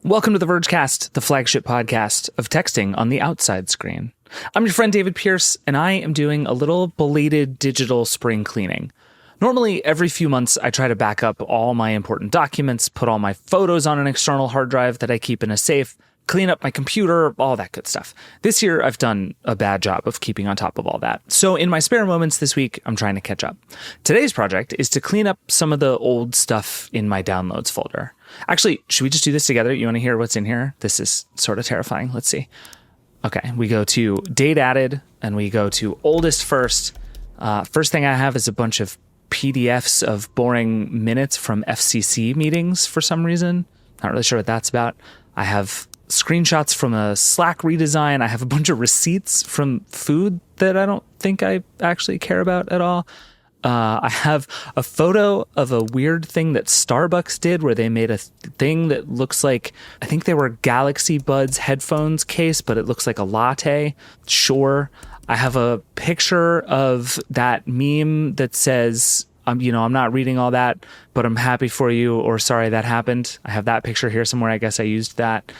Welcome to the Vergecast, the flagship podcast of texting on the outside screen. I'm your friend David Pierce, and I am doing a little belated digital spring cleaning. Normally, every few months, I try to back up all my important documents, put all my photos on an external hard drive that I keep in a safe, clean up my computer, all that good stuff. This year, I've done a bad job of keeping on top of all that. So in my spare moments this week, I'm trying to catch up. Today's project is to clean up some of the old stuff in my downloads folder. Actually, should we just do this together? You want to hear what's in here? This is sort of terrifying. Let's see. Okay, we go to date added, and we go to oldest first. First thing I have is a bunch of PDFs of boring minutes from FCC meetings for some reason. Not really sure what that's about. I have screenshots from a Slack redesign. I have a bunch of receipts from food that I don't think I actually care about at all. I have a photo of a weird thing that Starbucks did where they made a thing that looks like, I think they were Galaxy Buds headphones case, but it looks like a latte. Sure. I have a picture of that meme that says, I'm not reading all that, but I'm happy for you, or sorry that happened. I have that picture here somewhere. I guess I used that.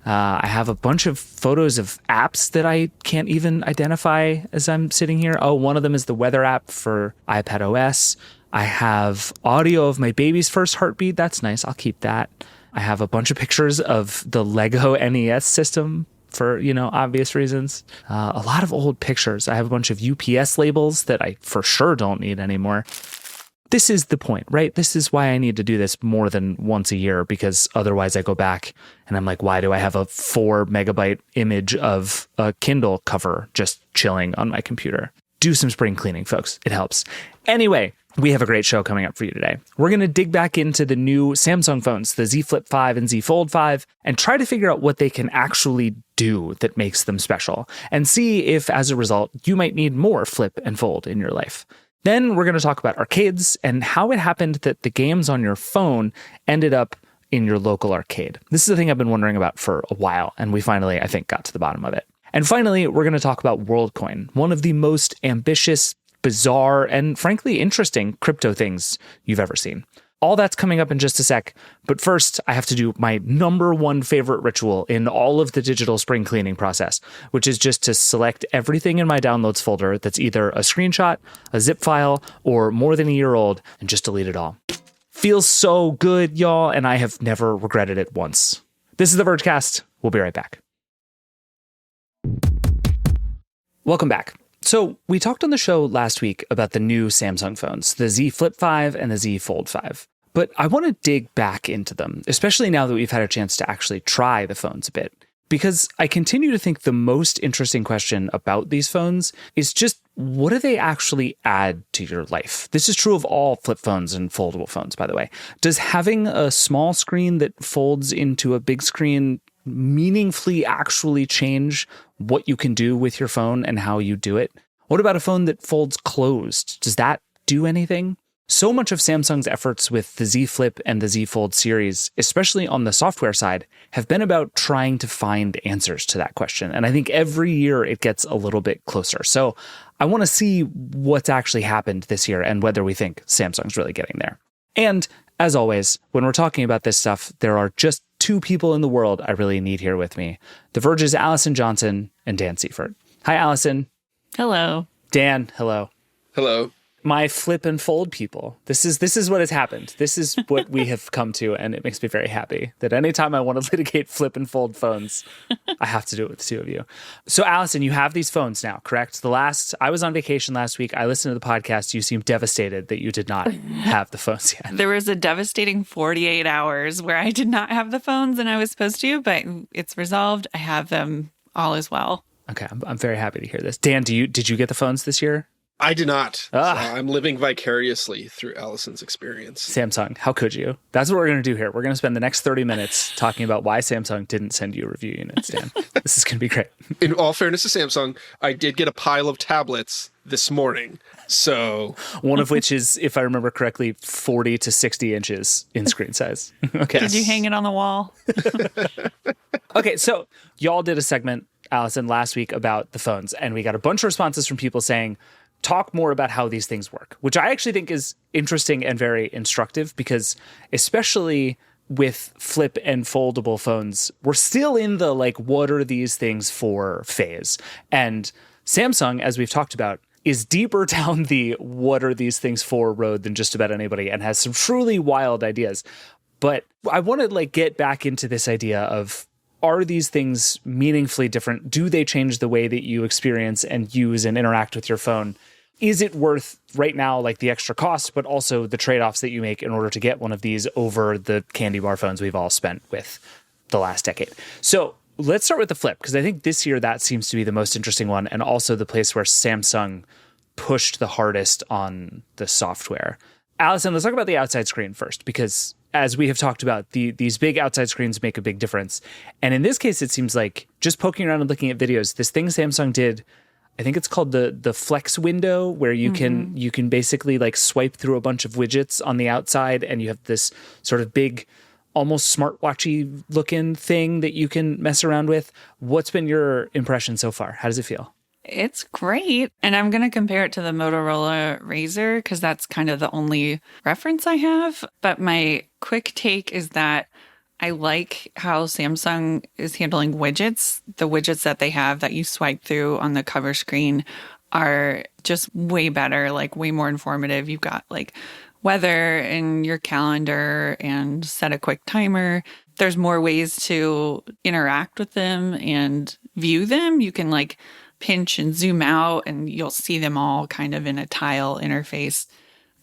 I have a bunch of photos of apps that I can't even identify as I'm sitting here. Oh, one of them is the weather app for iPad OS. I have audio of my baby's first heartbeat. That's nice. I'll keep that. I have a bunch of pictures of the Lego NES system for, obvious reasons. A lot of old pictures. I have a bunch of UPS labels that I for sure don't need anymore. This is the point, right? This is why I need to do this more than once a year, because otherwise I go back and I'm like, why do I have a 4 megabyte image of a Kindle cover just chilling on my computer? Do some spring cleaning, folks. It helps. Anyway, we have a great show coming up for you today. We're going to dig back into the new Samsung phones, the Z Flip 5 and Z Fold 5, and try to figure out what they can actually do that makes them special, and see if, as a result, you might need more Flip and Fold in your life. Then we're going to talk about arcades and how it happened that the games on your phone ended up in your local arcade. This is a thing I've been wondering about for a while, and we finally, I think, got to the bottom of it. And finally, we're going to talk about Worldcoin, one of the most ambitious, bizarre, and frankly interesting crypto things you've ever seen. All that's coming up in just a sec, but first I have to do my number one favorite ritual in all of the digital spring cleaning process, which is just to select everything in my downloads folder that's either a screenshot, a zip file, or more than a year old, and just delete it all. Feels so good, y'all, and I have never regretted it once. This is the Vergecast. We'll be right back. Welcome back. So we talked on the show last week about the new Samsung phones, the Z Flip 5 and the Z Fold 5. But I want to dig back into them, especially now that we've had a chance to actually try the phones a bit. Because I continue to think the most interesting question about these phones is just, what do they actually add to your life? This is true of all flip phones and foldable phones, by the way. Does having a small screen that folds into a big screen meaningfully actually change what you can do with your phone and how you do it? What about a phone that folds closed? Does that do anything? So much of Samsung's efforts with the Z Flip and the Z Fold series, especially on the software side, have been about trying to find answers to that question. And I think every year it gets a little bit closer. So I want to see what's actually happened this year and whether we think Samsung's really getting there. And as always, when we're talking about this stuff, there are just two people in the world I really need here with me. The Verge's Allison Johnson and Dan Seifert. Hi, Allison. Hello. Dan, hello. Hello. My flip and fold people. This is what has happened. This is what we have come to, and it makes me very happy that anytime I want to litigate flip and fold phones, I have to do it with the two of you. So, Allison, you have these phones now, correct? I was on vacation last week. I listened to the podcast. You seemed devastated that you did not have the phones yet. There was a devastating 48 hours where I did not have the phones and I was supposed to, but it's resolved. I have them all as well. Okay, I'm very happy to hear this. Dan, did you get the phones this year? I did not. So I'm living vicariously through Allison's experience. Samsung, how could you? That's what we're going to do here. We're going to spend the next 30 minutes talking about why Samsung didn't send you review units, Dan. This is going to be great. In all fairness to Samsung, I did get a pile of tablets this morning. So one of which is, if I remember correctly, 40 to 60 inches in screen size. Okay. Did you hang it on the wall? Okay, so y'all did a segment, Allison, last week about the phones, and we got a bunch of responses from people saying, talk more about how these things work, which I actually think is interesting and very instructive, because especially with flip and foldable phones, we're still in the like, what are these things for phase. And Samsung, as we've talked about, is deeper down the what are these things for road than just about anybody and has some truly wild ideas. But I want to like get back into this idea of, are these things meaningfully different? Do they change the way that you experience and use and interact with your phone? Is it worth right now like the extra cost, but also the trade-offs that you make in order to get one of these over the candy bar phones we've all spent with the last decade? So let's start with the flip, because I think this year that seems to be the most interesting one, and also the place where Samsung pushed the hardest on the software. Allison, let's talk about the outside screen first, because as we have talked about, these big outside screens make a big difference. And in this case, it seems like just poking around and looking at videos, this thing Samsung did, I think it's called the Flex window, where you can basically like swipe through a bunch of widgets on the outside, and you have this sort of big, almost smartwatchy looking thing that you can mess around with. What's been your impression so far? How does it feel? It's great. And I'm going to compare it to the Motorola Razr because that's kind of the only reference I have. But my quick take is that I like how Samsung is handling widgets. The widgets that they have that you swipe through on the cover screen are just way better, like way more informative. You've got like weather in your calendar and set a quick timer. There's more ways to interact with them and view them. You can like pinch and zoom out and you'll see them all kind of in a tile interface.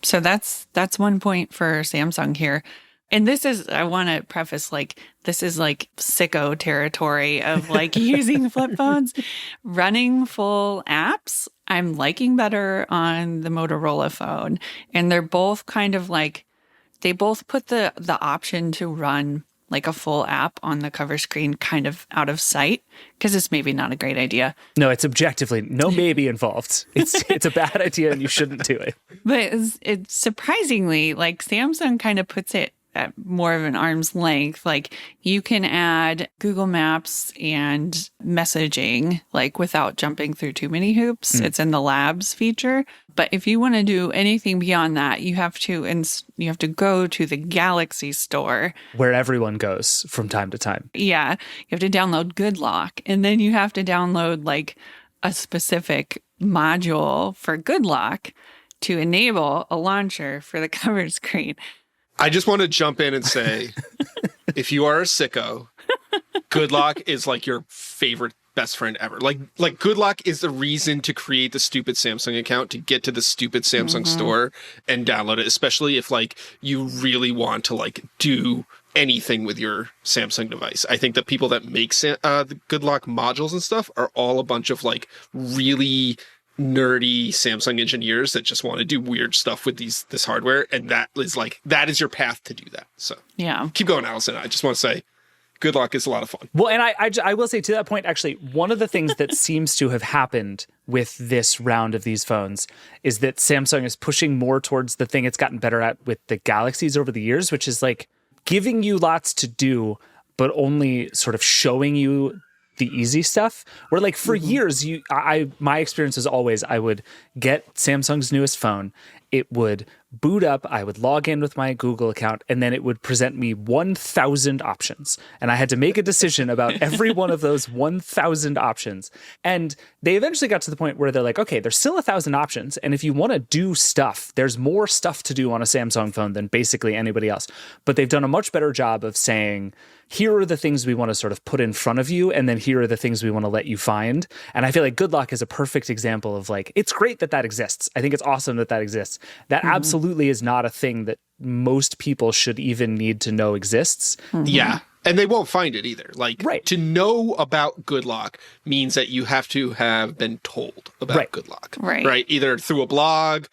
So that's 1 point for Samsung here. And this is, I want to preface, like, this is like sicko territory of like using flip phones. Running full apps, I'm liking better on the Motorola phone. And they're both kind of like, they both put the option to run like a full app on the cover screen kind of out of sight, because it's maybe not a great idea. No, it's objectively no maybe involved. It's a bad idea and you shouldn't do it. But it's surprisingly, like Samsung kind of puts it at more of an arm's length. Like you can add Google Maps and messaging like without jumping through too many hoops. It's in the labs feature. But if you want to do anything beyond that, you have to go to the Galaxy store, where everyone goes from time to time. Yeah, you have to download Good Lock, and then you have to download like a specific module for Good Lock to enable a launcher for the cover screen. I just want to jump in and say, if you are a sicko, Good Lock is like your favorite best friend ever. Like Good Lock is the reason to create the stupid Samsung account, to get to the stupid Samsung store and download it, especially if like you really want to like do anything with your Samsung device. I think the people that make the Good Lock modules and stuff are all a bunch of like really nerdy Samsung engineers that just want to do weird stuff with this hardware, and that is your path to do that. So yeah, keep going, Allison. I just want to say Good Lock is a lot of fun. Well, and I will say to that point, actually, one of the things that seems to have happened with this round of these phones is that Samsung is pushing more towards the thing it's gotten better at with the Galaxies over the years, which is like giving you lots to do, but only sort of showing you the easy stuff. Where like for years, my experience was always I would get Samsung's newest phone, it would boot up, I would log in with my Google account, and then it would present me 1,000 options. And I had to make a decision about every one of those 1,000 options. And they eventually got to the point where they're like, okay, there's still 1,000 options. And if you want to do stuff, there's more stuff to do on a Samsung phone than basically anybody else. But they've done a much better job of saying, here are the things we want to sort of put in front of you, and then here are the things we want to let you find. And I feel like Good Lock is a perfect example of like, it's great that exists. I think it's awesome that exists. That absolutely is not a thing that most people should even need to know exists. Yeah. And they won't find it either. Like, to know about Good Lock means that you have to have been told about Good Lock. Right. Either through a blog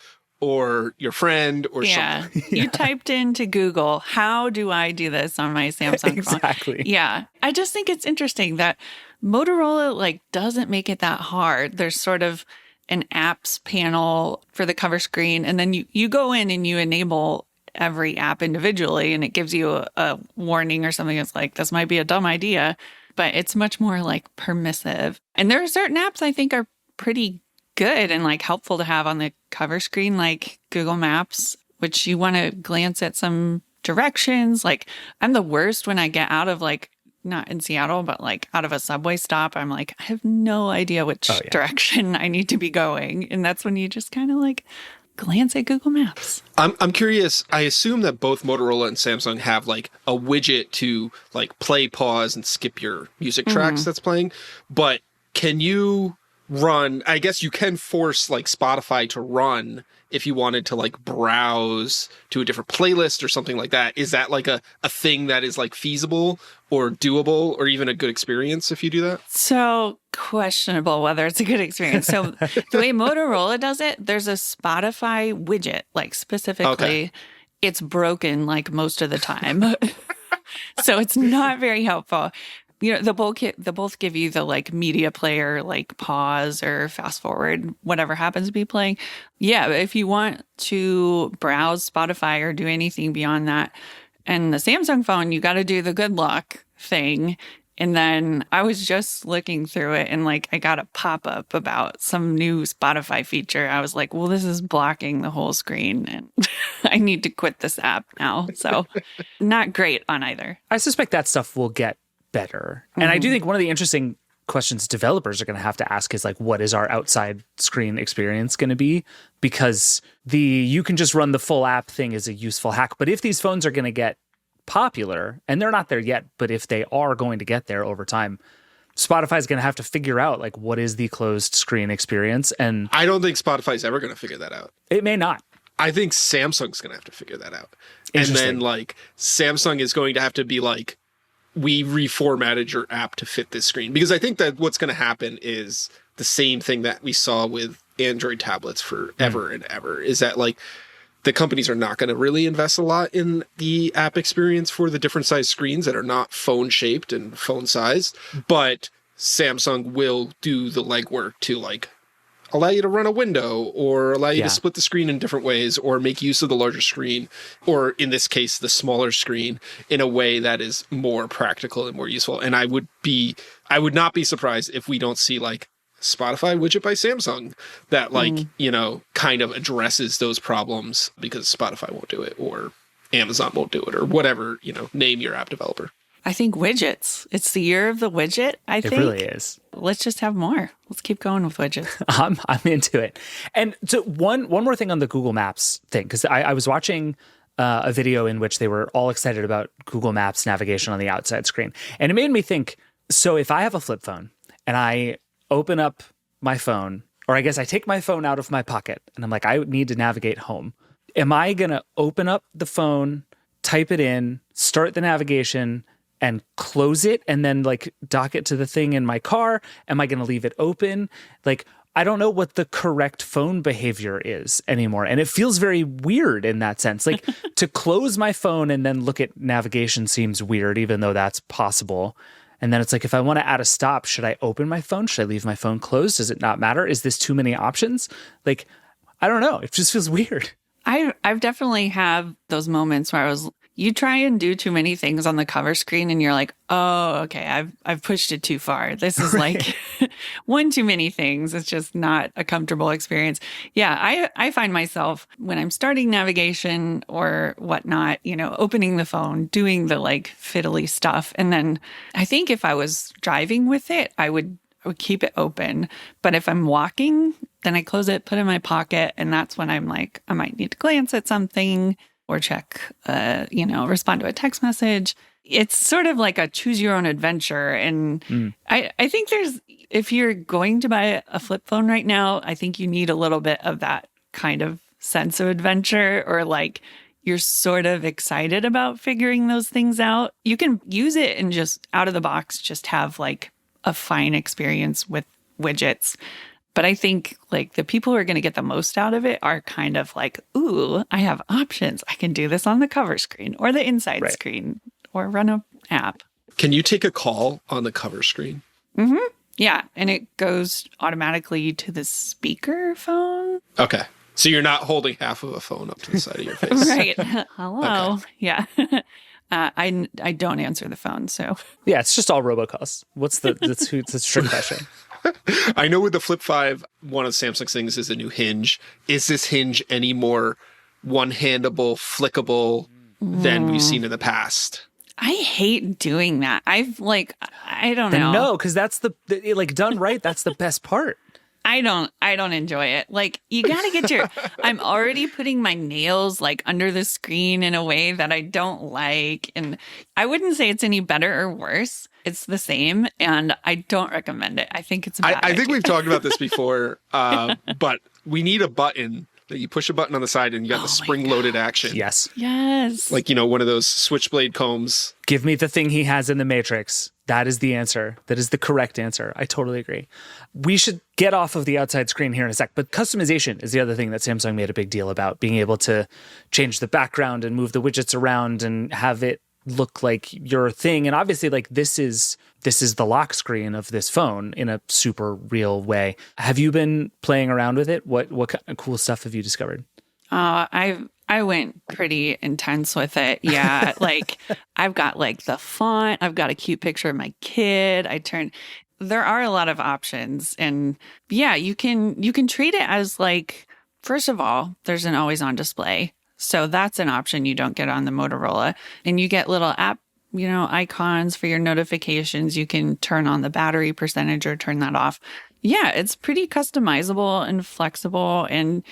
or your friend or something. You typed into Google, how do I do this on my Samsung phone? Exactly. Yeah. I just think it's interesting that Motorola like doesn't make it that hard. There's sort of an apps panel for the cover screen, and then you go in and you enable every app individually, and it gives you a warning or something that's like, this might be a dumb idea, but it's much more like permissive. And there are certain apps I think are pretty good and like helpful to have on the cover screen, like Google Maps, which you want to glance at some directions. Like, I'm the worst when I get out of like, not in Seattle, but like out of a subway stop. I'm like, I have no idea which direction I need to be going. And that's when you just kind of like glance at Google Maps. I'm curious. I assume that both Motorola and Samsung have like a widget to like play, pause, and skip your music tracks that's playing. But can you run, I guess you can force like Spotify to run if you wanted to like browse to a different playlist or something like that. Is that like a thing that is like feasible or doable or even a good experience if you do that? So questionable whether it's a good experience. So the way Motorola does it, there's a Spotify widget, like specifically. Okay. It's broken like most of the time. So it's not very helpful. You know, they both give you the like media player, like pause or fast forward, whatever happens to be playing. Yeah, but if you want to browse Spotify or do anything beyond that, and the Samsung phone, you got to do the good luck thing. And then I was just looking through it and like I got a pop-up about some new Spotify feature. I was like, well, this is blocking the whole screen and I need to quit this app now. So not great on either. I suspect that stuff will get better. And I do think one of the interesting questions developers are going to have to ask is like, what is our outside screen experience going to be? Because you can just run the full app thing is a useful hack. But if these phones are going to get popular, and they're not there yet, but if they are going to get there over time, Spotify is going to have to figure out like what is the closed screen experience. And I don't think Spotify's ever going to figure that out. It may not. I think Samsung's going to have to figure that out. And then like Samsung is going to have to be like, we reformatted your app to fit this screen. Because I think that what's going to happen is the same thing that we saw with Android tablets forever and ever, is that like the companies are not going to really invest a lot in the app experience for the different size screens that are not phone shaped and phone sized. But Samsung will do the legwork to like allow you to run a window or allow you to split the screen in different ways or make use of the larger screen, or in this case, the smaller screen, in a way that is more practical and more useful. And I would not be surprised if we don't see like Spotify widget by Samsung that like, you know, kind of addresses those problems because Spotify won't do it or Amazon won't do it or whatever, you know, name your app developer. I think widgets. It's the year of the widget, I think. It really is. Let's just have more. Let's keep going with widgets. I'm into it. And so one more thing on the Google Maps thing, because I was watching a video in which they were all excited about Google Maps navigation on the outside screen. And it made me think, so if I have a flip phone and I open up my phone, or I guess I take my phone out of my pocket and I'm like, I need to navigate home. Am I going to open up the phone, type it in, start the navigation, and close it and then like dock it to the thing in my car? Am I going to leave it open? Like, I don't know what the correct phone behavior is anymore. And it feels very weird in that sense. Like to close my phone and then look at navigation seems weird, even though that's possible. And then it's like, if I want to add a stop, should I open my phone? Should I leave my phone closed? Does it not matter? Is this too many options? Like, I don't know. It just feels weird. I've definitely had those moments where you try and do too many things on the cover screen and you're like, oh, okay, I've pushed it too far. This is like one too many things. It's just not a comfortable experience. Yeah, I find myself when I'm starting navigation or whatnot, you know, opening the phone, doing the like fiddly stuff. And then I think if I was driving with it, I would keep it open. But if I'm walking, then I close it, put it in my pocket. And that's when I'm like, I might need to glance at something or check, respond to a text message. It's sort of like a choose your own adventure. And I think if you're going to buy a flip phone right now, I think you need a little bit of that kind of sense of adventure, or like you're sort of excited about figuring those things out. You can use it and just out of the box, just have like a fine experience with widgets. But I think like the people who are going to get the most out of it are kind of like, ooh, I have options. I can do this on the cover screen or the inside screen or run an app. Can you take a call on the cover screen? Mm-hmm. Yeah. And it goes automatically to the speaker phone. Okay. So you're not holding half of a phone up to the side of your face. Right. Hello. Okay. Yeah. I don't answer the phone. So yeah, it's just all robocalls. That's the trick question. I know with the Flip 5, one of Samsung's things is a new hinge. Is this hinge any more one-handable, flickable, than we've seen in the past. I hate doing that. I don't Then know. no, because that's like done right. That's the best part. I don't enjoy it. Like, you got to get I'm already putting my nails like under the screen in a way that I don't like. And I wouldn't say it's any better or worse. It's the same. And I don't recommend it. I think it's a bad I think idea. we've talked about this before, but we need a button that you push a button on the side and you got the spring-loaded action. Yes. Yes. Like, one of those switchblade combs. Give me the thing he has in the Matrix. That is the answer. That is the correct answer. I totally agree. We should get off of the outside screen here in a sec, but customization is the other thing that Samsung made a big deal about, being able to change the background and move the widgets around and have it look like your thing. And obviously, like, this is the lock screen of this phone in a super real way. Have you been playing around with it? What kind of cool stuff have you discovered? I went pretty intense with it. Yeah. Like, I've got like the font, I've got a cute picture of my kid. There are a lot of options. And yeah, you can treat it as like, first of all, there's an always on display. So that's an option you don't get on the Motorola. And you get little app, icons for your notifications. You can turn on the battery percentage or turn that off. Yeah, it's pretty customizable and flexible. And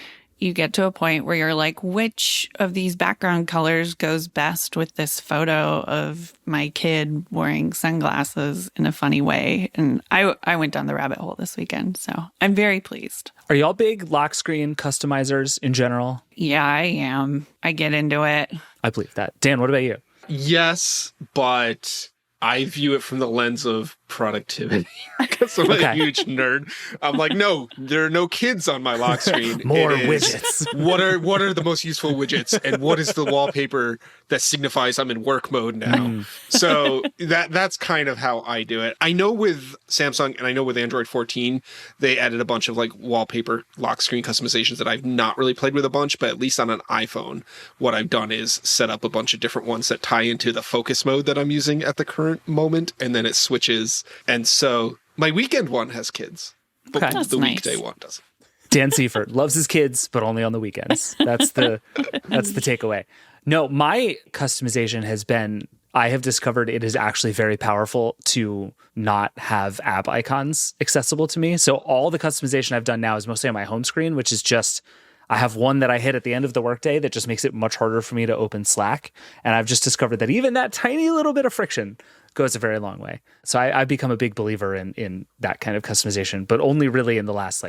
you get to a point where you're like, which of these background colors goes best with this photo of my kid wearing sunglasses in a funny way? And I went down the rabbit hole this weekend, so I'm very pleased. Are y'all big lock screen customizers in general? Yeah, I am. I get into it. I believe that. Dan, what about you? Yes, but I view it from the lens of productivity because I'm a huge nerd. I'm like, no, there are no kids on my lock screen. More widgets. What are the most useful widgets, and what is the wallpaper that signifies I'm in work mode now? So that's kind of how I do it. I know with Samsung and I know with Android 14, they added a bunch of like wallpaper lock screen customizations that I've not really played with a bunch, but at least on an iPhone, what I've done is set up a bunch of different ones that tie into the focus mode that I'm using at the current moment, and then it switches. And so my weekend one has kids, but the weekday one doesn't. Dan Seifert loves his kids, but only on the weekends. That's the takeaway. No, my customization has been, I have discovered it is actually very powerful to not have app icons accessible to me. So all the customization I've done now is mostly on my home screen, which is just, I have one that I hit at the end of the workday that just makes it much harder for me to open Slack. And I've just discovered that even that tiny little bit of friction goes a very long way. So I've become a big believer in that kind of customization, but only really in the last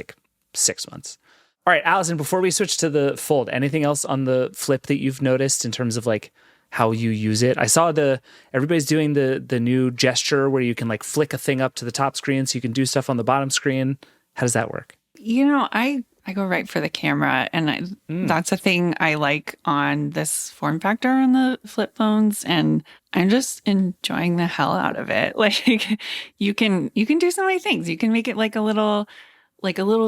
6 months. All right, Allison, before we switch to the Fold, anything else on the Flip that you've noticed in terms of how you use it? I saw everybody's doing the new gesture where you can flick a thing up to the top screen so you can do stuff on the bottom screen. How does that work? I go right for the camera, and that's a thing I like on this form factor on the flip phones, and I'm just enjoying the hell out of it. Like, you can do so many things. You can make it like a little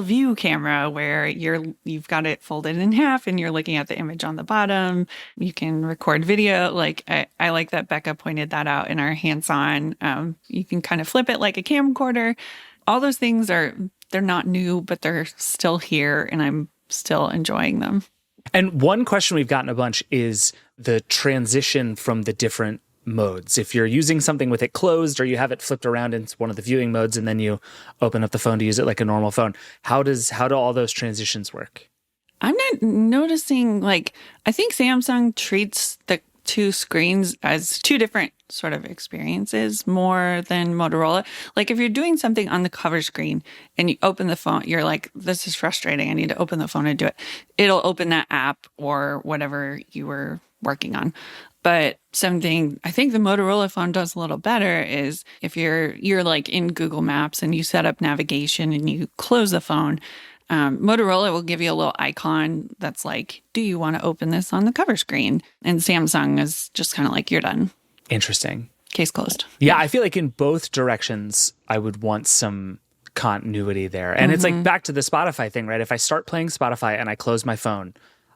view camera where you've got it folded in half and you're looking at the image on the bottom. You can record video. I like that Becca pointed that out in our hands-on. You can kind of flip it like a camcorder. All those things they're not new, but they're still here, and I'm still enjoying them. And one question we've gotten a bunch is the transition from the different modes. If you're using something with it closed or you have it flipped around into one of the viewing modes and then you open up the phone to use it like a normal phone, how do all those transitions work? I'm not noticing, I think Samsung treats the two screens as two different sort of experiences more than Motorola. If you're doing something on the cover screen and you open the phone, you're like, this is frustrating. I need to open the phone and do it. It'll open that app or whatever you were working on. But something I think the Motorola phone does a little better is if you're in Google Maps and you set up navigation and you close the phone, Motorola will give you a little icon that's like, do you want to open this on the cover screen? And Samsung is just kind of like, you're done. Interesting. Case closed. Yeah, I feel like in both directions, I would want some continuity there. And it's back to the Spotify thing, right? If I start playing Spotify and I close my phone,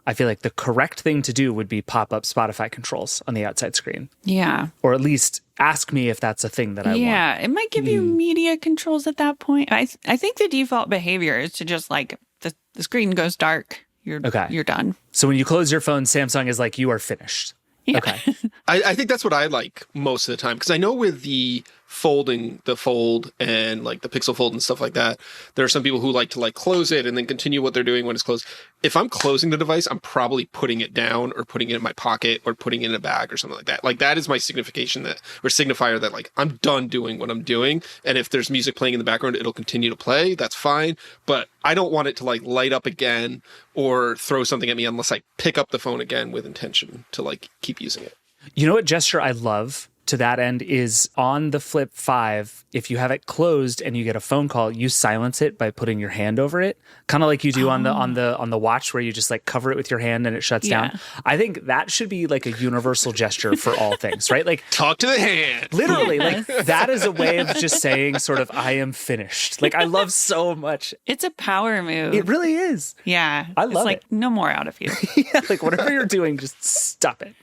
I feel like the correct thing to do would be pop up Spotify controls on the outside screen. Yeah. Or at least ask me if that's a thing that I want. Yeah, it might give you media controls at that point. I think the default behavior is to just the screen goes dark. You're done. So when you close your phone, Samsung is like, you are finished. Yeah. Okay. I think that's what I like most of the time, because I know with the fold and like the Pixel Fold and stuff like that, there are some people who like to like close it and then continue what they're doing when it's closed. If I'm closing the device, I'm probably putting it down or putting it in my pocket or putting it in a bag or something like that. Like that is my signifier that like I'm done doing what I'm doing. And if there's music playing in the background, it'll continue to play. That's fine. But I don't want it to like light up again or throw something at me unless I pick up the phone again with intention to like keep using it. You know what gesture I love to that end is on the Flip 5, if you have it closed and you get a phone call, you silence it by putting your hand over it, kind of like you do on the watch, where you just like cover it with your hand and it shuts down. I think that should be like a universal gesture for all things, right? Like talk to the hand. Literally, like that is a way of just saying sort of I am finished. Like I love so much. It's a power move. It really is. Yeah. I love it's like it. No more out of you. Yeah, like whatever you're doing, just stop it.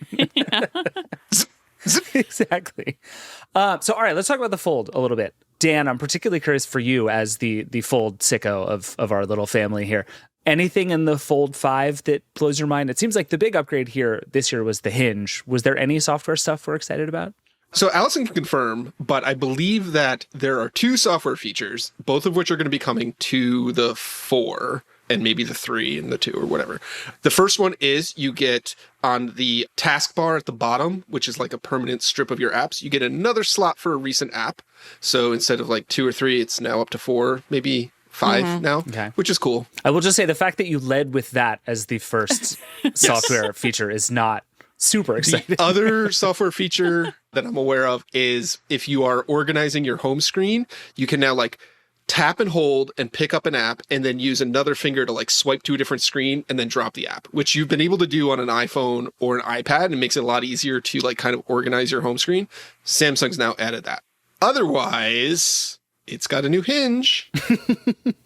Exactly. So, all right, let's talk about the Fold a little bit. Dan, I'm particularly curious for you as the Fold sicko of our little family here. Anything in the Fold 5 that blows your mind? It seems like the big upgrade here this year was the hinge. Was there any software stuff we're excited about? So Allison can confirm, but I believe that there are 2 software features, both of which are going to be coming to the 4 and maybe the 3 and the 2 or whatever. The first one is you get on the taskbar at the bottom, which is like a permanent strip of your apps, you get another slot for a recent app. So instead of like 2 or 3, it's now up to 4, maybe 5 now, which is cool. I will just say the fact that you led with that as the first software feature is not super exciting. The other software feature that I'm aware of is if you are organizing your home screen, you can now like tap and hold and pick up an app and then use another finger to like swipe to a different screen and then drop the app, which you've been able to do on an iPhone or an iPad, and makes it a lot easier to like kind of organize your home screen. Samsung's now added that. Otherwise, it's got a new hinge.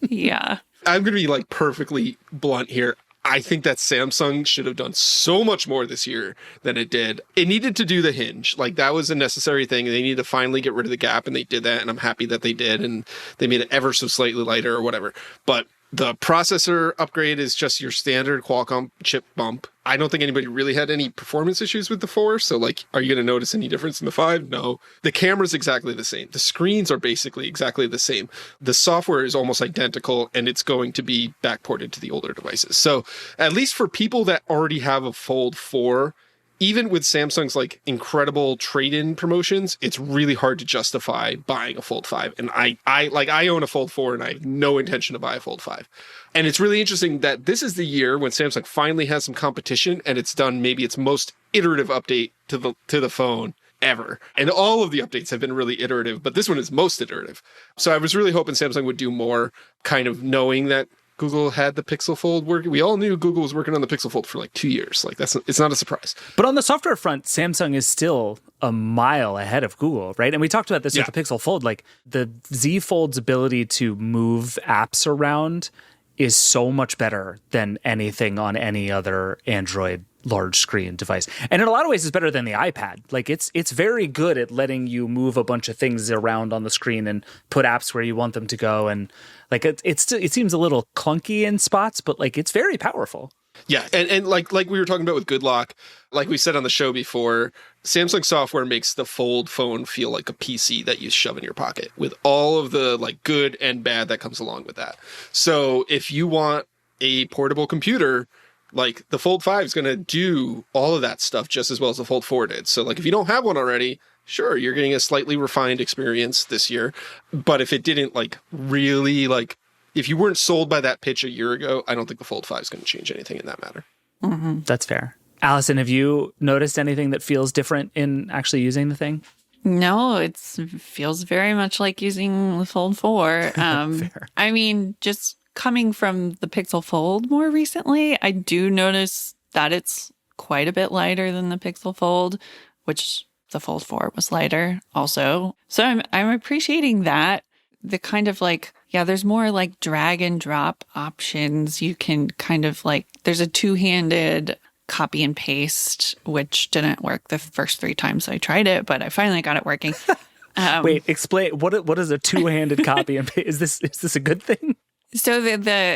Yeah. I'm going to be like perfectly blunt here. I think that Samsung should have done so much more this year than it did. It needed to do the hinge. Like that was a necessary thing. They needed to finally get rid of the gap, and they did that. And I'm happy that they did. And they made it ever so slightly lighter or whatever. But the processor upgrade is just your standard Qualcomm chip bump. I don't think anybody really had any performance issues with the 4. So like, are you going to notice any difference in the 5? No. The camera's exactly the same. The screens are basically exactly the same. The software is almost identical, and it's going to be backported to the older devices. So at least for people that already have a Fold 4, even with Samsung's like incredible trade-in promotions, it's really hard to justify buying a Fold 5. And I own a Fold 4 and I have no intention to buy a Fold 5. And it's really interesting that this is the year when Samsung finally has some competition, and it's done maybe its most iterative update to the phone ever. And all of the updates have been really iterative, but this one is most iterative. So I was really hoping Samsung would do more, kind of knowing that Google had the Pixel Fold working. We all knew Google was working on the Pixel Fold for like 2 years. Like it's not a surprise. But on the software front, Samsung is still a mile ahead of Google, right? And we talked about this with the Pixel Fold. Like the Z Fold's ability to move apps around is so much better than anything on any other Android large screen device. And in a lot of ways, it's better than the iPad. Like it's very good at letting you move a bunch of things around on the screen and put apps where you want them to go. And like it seems a little clunky in spots, but like it's very powerful. Yeah, and like we were talking about with Good Lock, like we said on the show before, Samsung software makes the Fold phone feel like a PC that you shove in your pocket, with all of the like good and bad that comes along with that. So if you want a portable computer, like the Fold 5 is going to do all of that stuff just as well as the Fold 4 did. So like if you don't have one already, sure, you're getting a slightly refined experience this year. But if it didn't like really like, if you weren't sold by that pitch a year ago, I don't think the Fold 5 is going to change anything in that matter. Mm-hmm. That's fair. Allison, have you noticed anything that feels different in actually using the thing? No, it feels very much like using the Fold 4. I mean, just coming from the Pixel Fold more recently, I do notice that it's quite a bit lighter than the Pixel Fold, which the Fold 4 was lighter also. So I'm appreciating that. The kind of like, yeah, there's more like drag and drop options. You can kind of like, there's a two-handed copy and paste, which didn't work the first 3 times I tried it, but I finally got it working. Wait, explain what is a two-handed copy and paste? Is this a good thing? So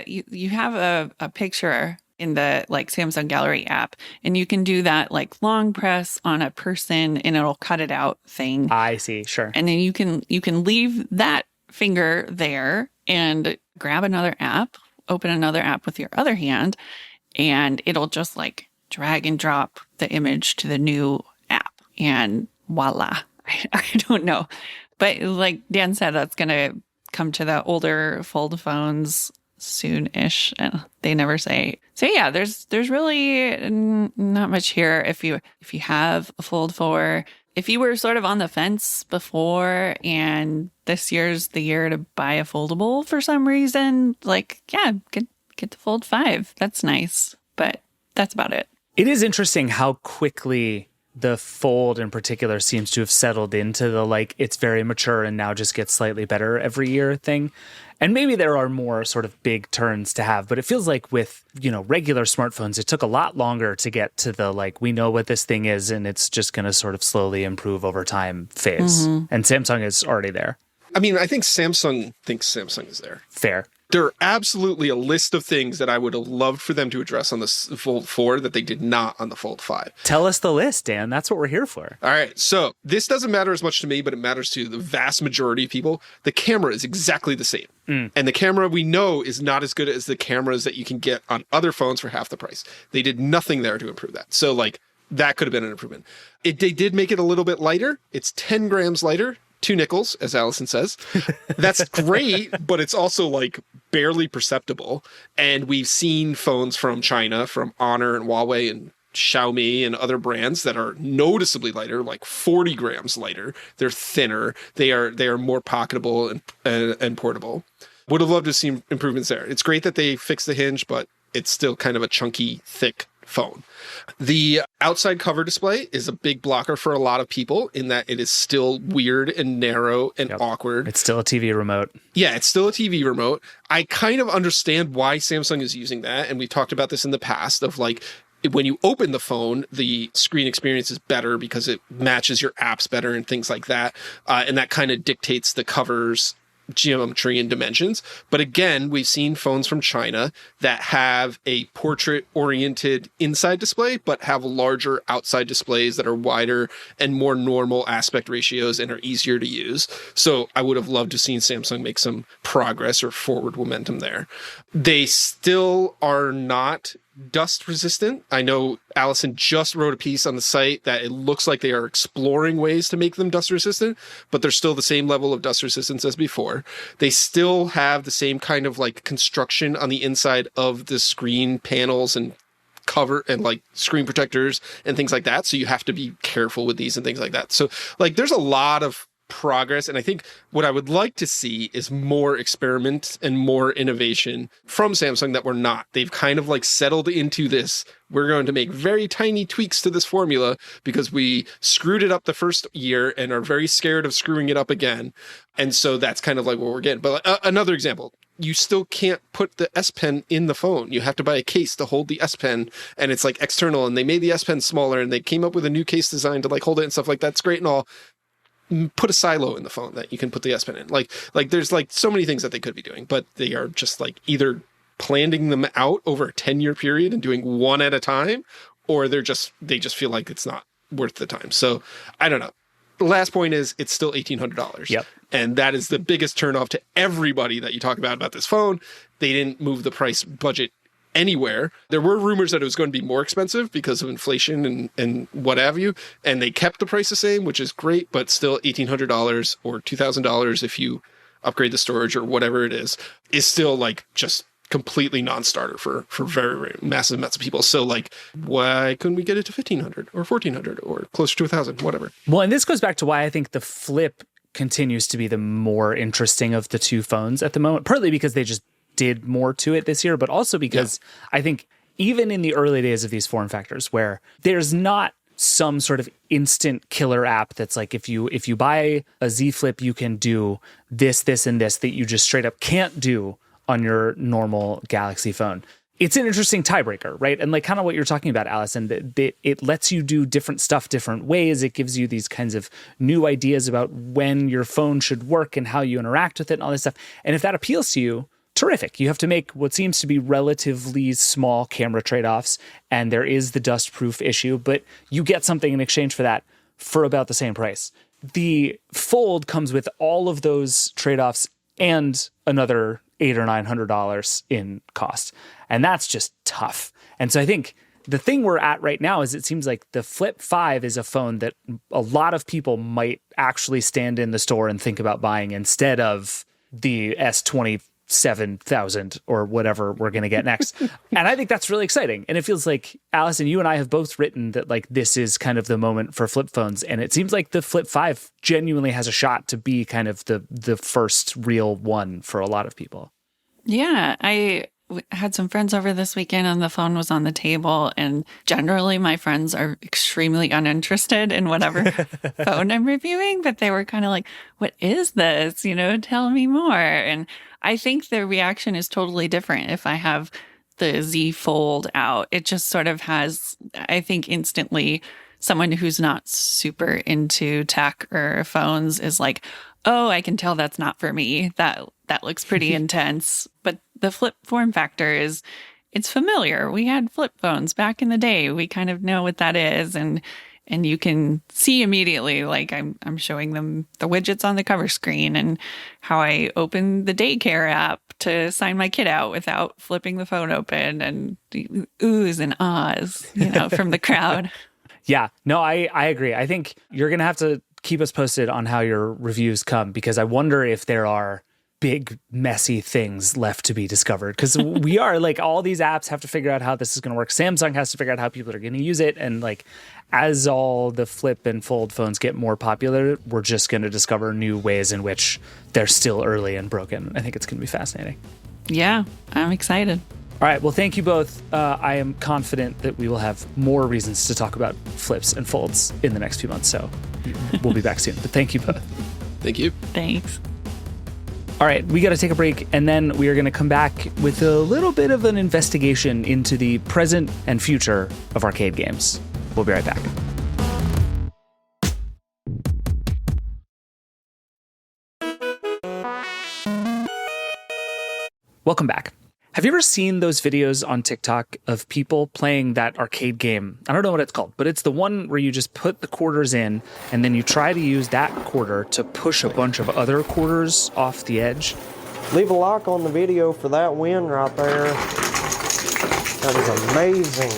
you have a picture in the like Samsung Gallery app. And you can do that like long press on a person and it'll cut it out thing. I see. Sure. And then you can leave that finger there and grab another app, open another app with your other hand, and it'll just like drag and drop the image to the new app. And voila. I don't know. But like Dan said, that's going to come to the older fold phones soon-ish. And they never say. So yeah, there's really not much here. If you have a Fold 4, if you were sort of on the fence before and this year's the year to buy a foldable for some reason, like, yeah, get the Fold 5. That's nice. But that's about it. It is interesting how quickly the Fold in particular seems to have settled into the like it's very mature and now just gets slightly better every year thing. And maybe there are more sort of big turns to have, but it feels like with, regular smartphones, it took a lot longer to get to the like, we know what this thing is and it's just going to sort of slowly improve over time phase. Mm-hmm. And Samsung is already there. I mean, I think Samsung thinks Samsung is there. Fair. There are absolutely a list of things that I would have loved for them to address on the Fold 4 that they did not on the Fold 5. Tell us the list, Dan. That's what we're here for. All right. So this doesn't matter as much to me, but it matters to the vast majority of people. The camera is exactly the same. And the camera we know is not as good as the cameras that you can get on other phones for half the price. They did nothing there to improve that. So like that could have been an improvement. They did make it a little bit lighter. It's 10 grams lighter. 2 nickels, as Allison says. That's great, but it's also like barely perceptible. And we've seen phones from China, from Honor and Huawei and Xiaomi and other brands that are noticeably lighter, like 40 grams lighter. They're thinner. They are more pocketable and portable. Would have loved to see improvements there. It's great that they fixed the hinge, but it's still kind of a chunky, thick phone. The outside cover display is a big blocker for a lot of people in that it is still weird and narrow and awkward. It's still a TV remote. Yeah, it's still a TV remote. I kind of understand why Samsung is using that. And we've talked about this in the past of like, when you open the phone, the screen experience is better because it matches your apps better and things like that. And that kind of dictates the cover's geometry and dimensions. But again, we've seen phones from China that have a portrait-oriented inside display, but have larger outside displays that are wider and more normal aspect ratios and are easier to use. So I would have loved to have seen Samsung make some progress or forward momentum there. They still are not dust resistant. I know Allison just wrote a piece on the site that it looks like they are exploring ways to make them dust resistant, but they're still the same level of dust resistance as before. They still have the same kind of like construction on the inside of the screen panels and cover and like screen protectors and things like that. So you have to be careful with these and things like that. So like there's a lot of progress. And I think what I would like to see is more experiment and more innovation from Samsung that we're not. They've kind of like settled into this. We're going to make very tiny tweaks to this formula because we screwed it up the first year and are very scared of screwing it up again. And so that's kind of like what we're getting. But another example, you still can't put the S Pen in the phone. You have to buy a case to hold the S Pen, and it's like external, and they made the S Pen smaller and they came up with a new case design to like hold it and stuff like that. It's great and all. Put a silo in the phone that you can put the S Pen in. Like there's like so many things that they could be doing, but they are just like either planning them out over a 10-year period and doing one at a time, or they just feel like it's not worth the time. So I don't know. The last point is it's still $1,800. Yep. And that is the biggest turnoff to everybody that you talk about this phone. They didn't move the price budget anywhere. There were rumors that it was going to be more expensive because of inflation and what have you, and they kept the price the same, which is great, but still $1,800 or $2,000 if you upgrade the storage or whatever it is still like just completely non-starter for very, very massive amounts of people. So like, why couldn't we get it to $1,500 or $1,400 or closer to $1,000, whatever? Well, and this goes back to why I think the Flip continues to be the more interesting of the two phones at the moment, partly because they just did more to it this year, but also because I think even in the early days of these form factors where there's not some sort of instant killer app that's like, if you buy a Z Flip, you can do this, and this that you just straight up can't do on your normal Galaxy phone. It's an interesting tiebreaker, right? And like kind of what you're talking about, Allison, that it lets you do different stuff different ways. It gives you these kinds of new ideas about when your phone should work and how you interact with it and all this stuff. And if that appeals to you, terrific. You have to make what seems to be relatively small camera trade-offs, and there is the dust-proof issue, but you get something in exchange for that for about the same price. The Fold comes with all of those trade-offs and another $800 or $900 in cost. And that's just tough. And so I think the thing we're at right now is it seems like the Flip 5 is a phone that a lot of people might actually stand in the store and think about buying instead of the S27,000 or whatever we're going to get next. And I think that's really exciting. And it feels like, Allison, you and I have both written that like this is kind of the moment for flip phones. And it seems like the Flip 5 genuinely has a shot to be kind of the first real one for a lot of people. Yeah, I had some friends over this weekend and the phone was on the table. And generally my friends are extremely uninterested in whatever phone I'm reviewing, but they were kind of like, what is this? Tell me more. And I think the reaction is totally different if I have the Z Fold out. It just sort of has, I think, instantly someone who's not super into tech or phones is like, oh, I can tell that's not for me. That looks pretty intense. But the flip form factor it's familiar. We had flip phones back in the day. We kind of know what that is. And you can see immediately, like I'm showing them the widgets on the cover screen and how I open the daycare app to sign my kid out without flipping the phone open, and the oohs and ahs, from the crowd. Yeah, no, I agree. I think you're going to have to keep us posted on how your reviews come, because I wonder if there are big, messy things left to be discovered. Because we are like, all these apps have to figure out how this is going to work. Samsung has to figure out how people are going to use it. And like, as all the Flip and Fold phones get more popular, we're just going to discover new ways in which they're still early and broken. I think it's going to be fascinating. Yeah, I'm excited. All right. Well, thank you both. I am confident that we will have more reasons to talk about flips and folds in the next few months. So we'll be back soon. But thank you both. Thank you. Thanks. All right. We got to take a break, and then we are going to come back with a little bit of an investigation into the present and future of arcade games. We'll be right back. Welcome back. Have you ever seen those videos on TikTok of people playing that arcade game? I don't know what it's called, but it's the one where you just put the quarters in and then you try to use that quarter to push a bunch of other quarters off the edge. Leave a like on the video for that win right there. That is amazing.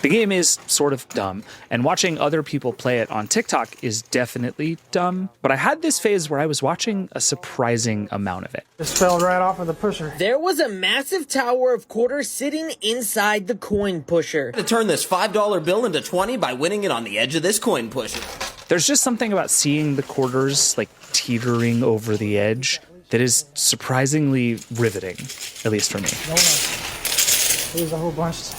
The game is sort of dumb, and watching other people play it on TikTok is definitely dumb, but I had this phase where I was watching a surprising amount of it. Just fell right off of the pusher. There was a massive tower of quarters sitting inside the coin pusher. To turn this $5 bill into 20 by winning it on the edge of this coin pusher. There's just something about seeing the quarters like teetering over the edge that is surprisingly riveting, at least for me. There's a whole bunch.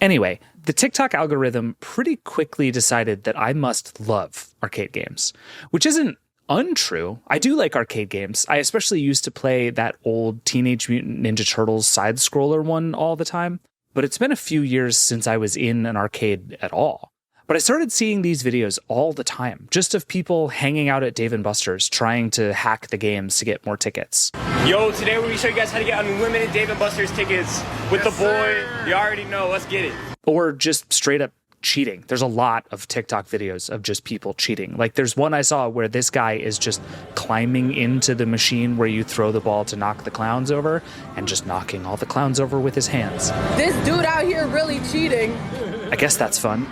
Anyway, the TikTok algorithm pretty quickly decided that I must love arcade games, which isn't untrue. I do like arcade games. I especially used to play that old Teenage Mutant Ninja Turtles side-scroller one all the time, but it's been a few years since I was in an arcade at all. But I started seeing these videos all the time, just of people hanging out at Dave & Buster's trying to hack the games to get more tickets. Yo, today we're going to show you guys how to get unlimited Dave & Buster's tickets with the boy. You already know. Let's get it. Or just straight up cheating. There's a lot of TikTok videos of just people cheating. Like there's one I saw where this guy is just climbing into the machine where you throw the ball to knock the clowns over and just knocking all the clowns over with his hands. This dude out here really cheating. I guess that's fun.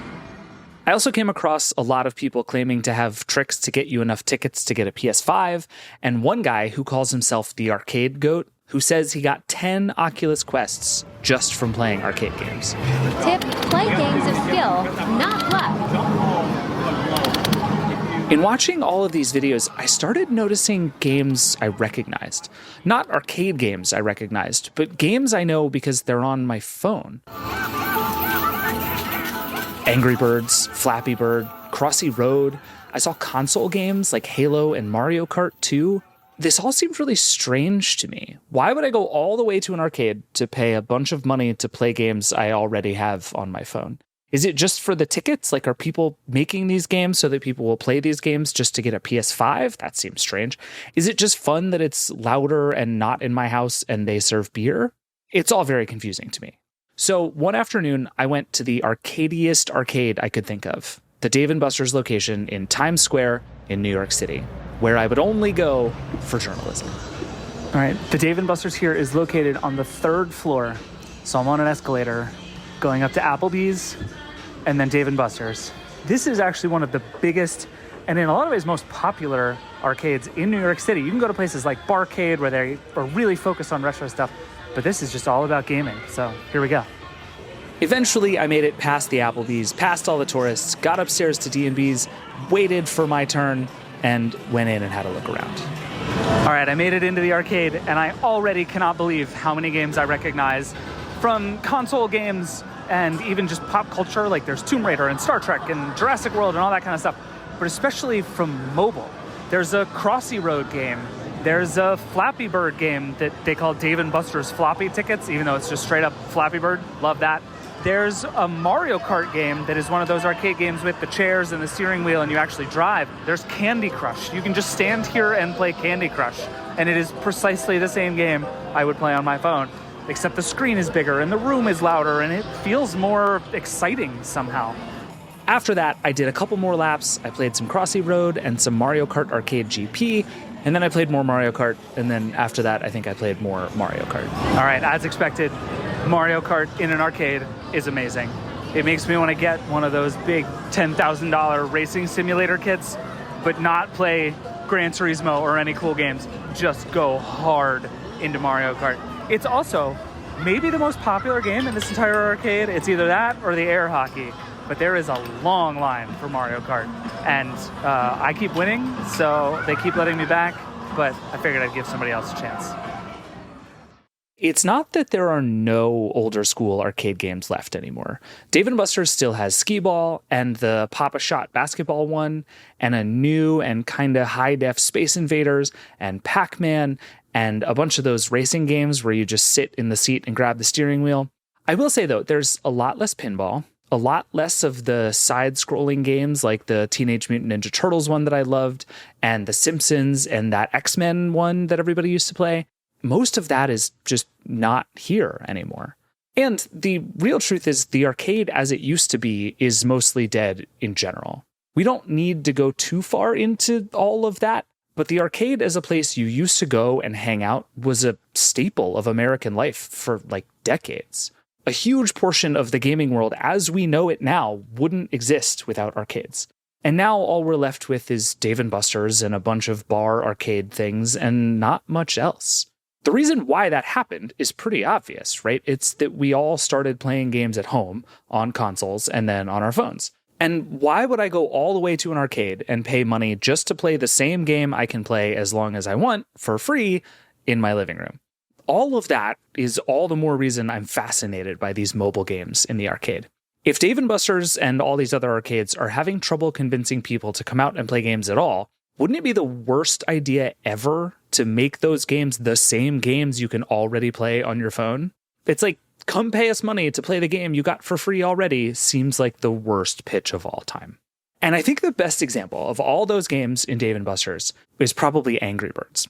I also came across a lot of people claiming to have tricks to get you enough tickets to get a PS5, and one guy who calls himself the Arcade Goat, who says he got 10 Oculus Quests just from playing arcade games. Tip, play games of skill, not luck. In watching all of these videos, I started noticing games I recognized. Not arcade games I recognized, but games I know because they're on my phone. Angry Birds, Flappy Bird, Crossy Road. I saw console games like Halo and Mario Kart 2. This all seemed really strange to me. Why would I go all the way to an arcade to pay a bunch of money to play games I already have on my phone? Is it just for the tickets? Like, are people making these games so that people will play these games just to get a PS5? That seems strange. Is it just fun that it's louder and not in my house and they serve beer? It's all very confusing to me. So one afternoon, I went to the arcadiest arcade I could think of, the Dave & Buster's location in Times Square in New York City, where I would only go for journalism. All right, the Dave & Buster's here is located on the 3rd floor. So I'm on an escalator going up to Applebee's and then Dave & Buster's. This is actually one of the biggest and in a lot of ways most popular arcades in New York City. You can go to places like Barcade where they are really focused on retro stuff, but this is just all about gaming. So here we go. Eventually, I made it past the Applebee's, past all the tourists, got upstairs to D&B's, waited for my turn, and went in and had a look around. All right, I made it into the arcade, and I already cannot believe how many games I recognize from console games and even just pop culture. Like there's Tomb Raider and Star Trek and Jurassic World and all that kind of stuff, but especially from mobile. There's a Crossy Road game. There's a Flappy Bird game that they call Dave & Buster's Floppy Tickets, even though it's just straight up Flappy Bird. Love that. There's a Mario Kart game that is one of those arcade games with the chairs and the steering wheel and you actually drive. There's Candy Crush. You can just stand here and play Candy Crush. And it is precisely the same game I would play on my phone, except the screen is bigger and the room is louder and it feels more exciting somehow. After that, I did a couple more laps. I played some Crossy Road and some Mario Kart Arcade GP. And then I played more Mario Kart. And then after that, I think I played more Mario Kart. All right, as expected, Mario Kart in an arcade is amazing. It makes me want to get one of those big $10,000 racing simulator kits, but not play Gran Turismo or any cool games. Just go hard into Mario Kart. It's also maybe the most popular game in this entire arcade. It's either that or the air hockey, but there is a long line for Mario Kart. And I keep winning, so they keep letting me back, but I figured I'd give somebody else a chance. It's not that there are no older school arcade games left anymore. Dave & Buster's still has Skee-Ball and the Pop-A-Shot basketball one, and a new and kind of high-def Space Invaders and Pac-Man, and a bunch of those racing games where you just sit in the seat and grab the steering wheel. I will say, though, there's a lot less pinball, a lot less of the side-scrolling games like the Teenage Mutant Ninja Turtles one that I loved, and The Simpsons, and that X-Men one that everybody used to play. Most of that is just not here anymore. And the real truth is the arcade as it used to be is mostly dead in general. We don't need to go too far into all of that, but the arcade as a place you used to go and hang out was a staple of American life for like decades. A huge portion of the gaming world as we know it now wouldn't exist without arcades. And now all we're left with is Dave & Buster's and a bunch of bar arcade things and not much else. The reason why that happened is pretty obvious, right? It's that we all started playing games at home on consoles and then on our phones. And why would I go all the way to an arcade and pay money just to play the same game I can play as long as I want for free in my living room? All of that is all the more reason I'm fascinated by these mobile games in the arcade. If Dave & Buster's and all these other arcades are having trouble convincing people to come out and play games at all, wouldn't it be the worst idea ever to make those games the same games you can already play on your phone? It's like, come pay us money to play the game you got for free already seems like the worst pitch of all time. And I think the best example of all those games in Dave & Buster's is probably Angry Birds.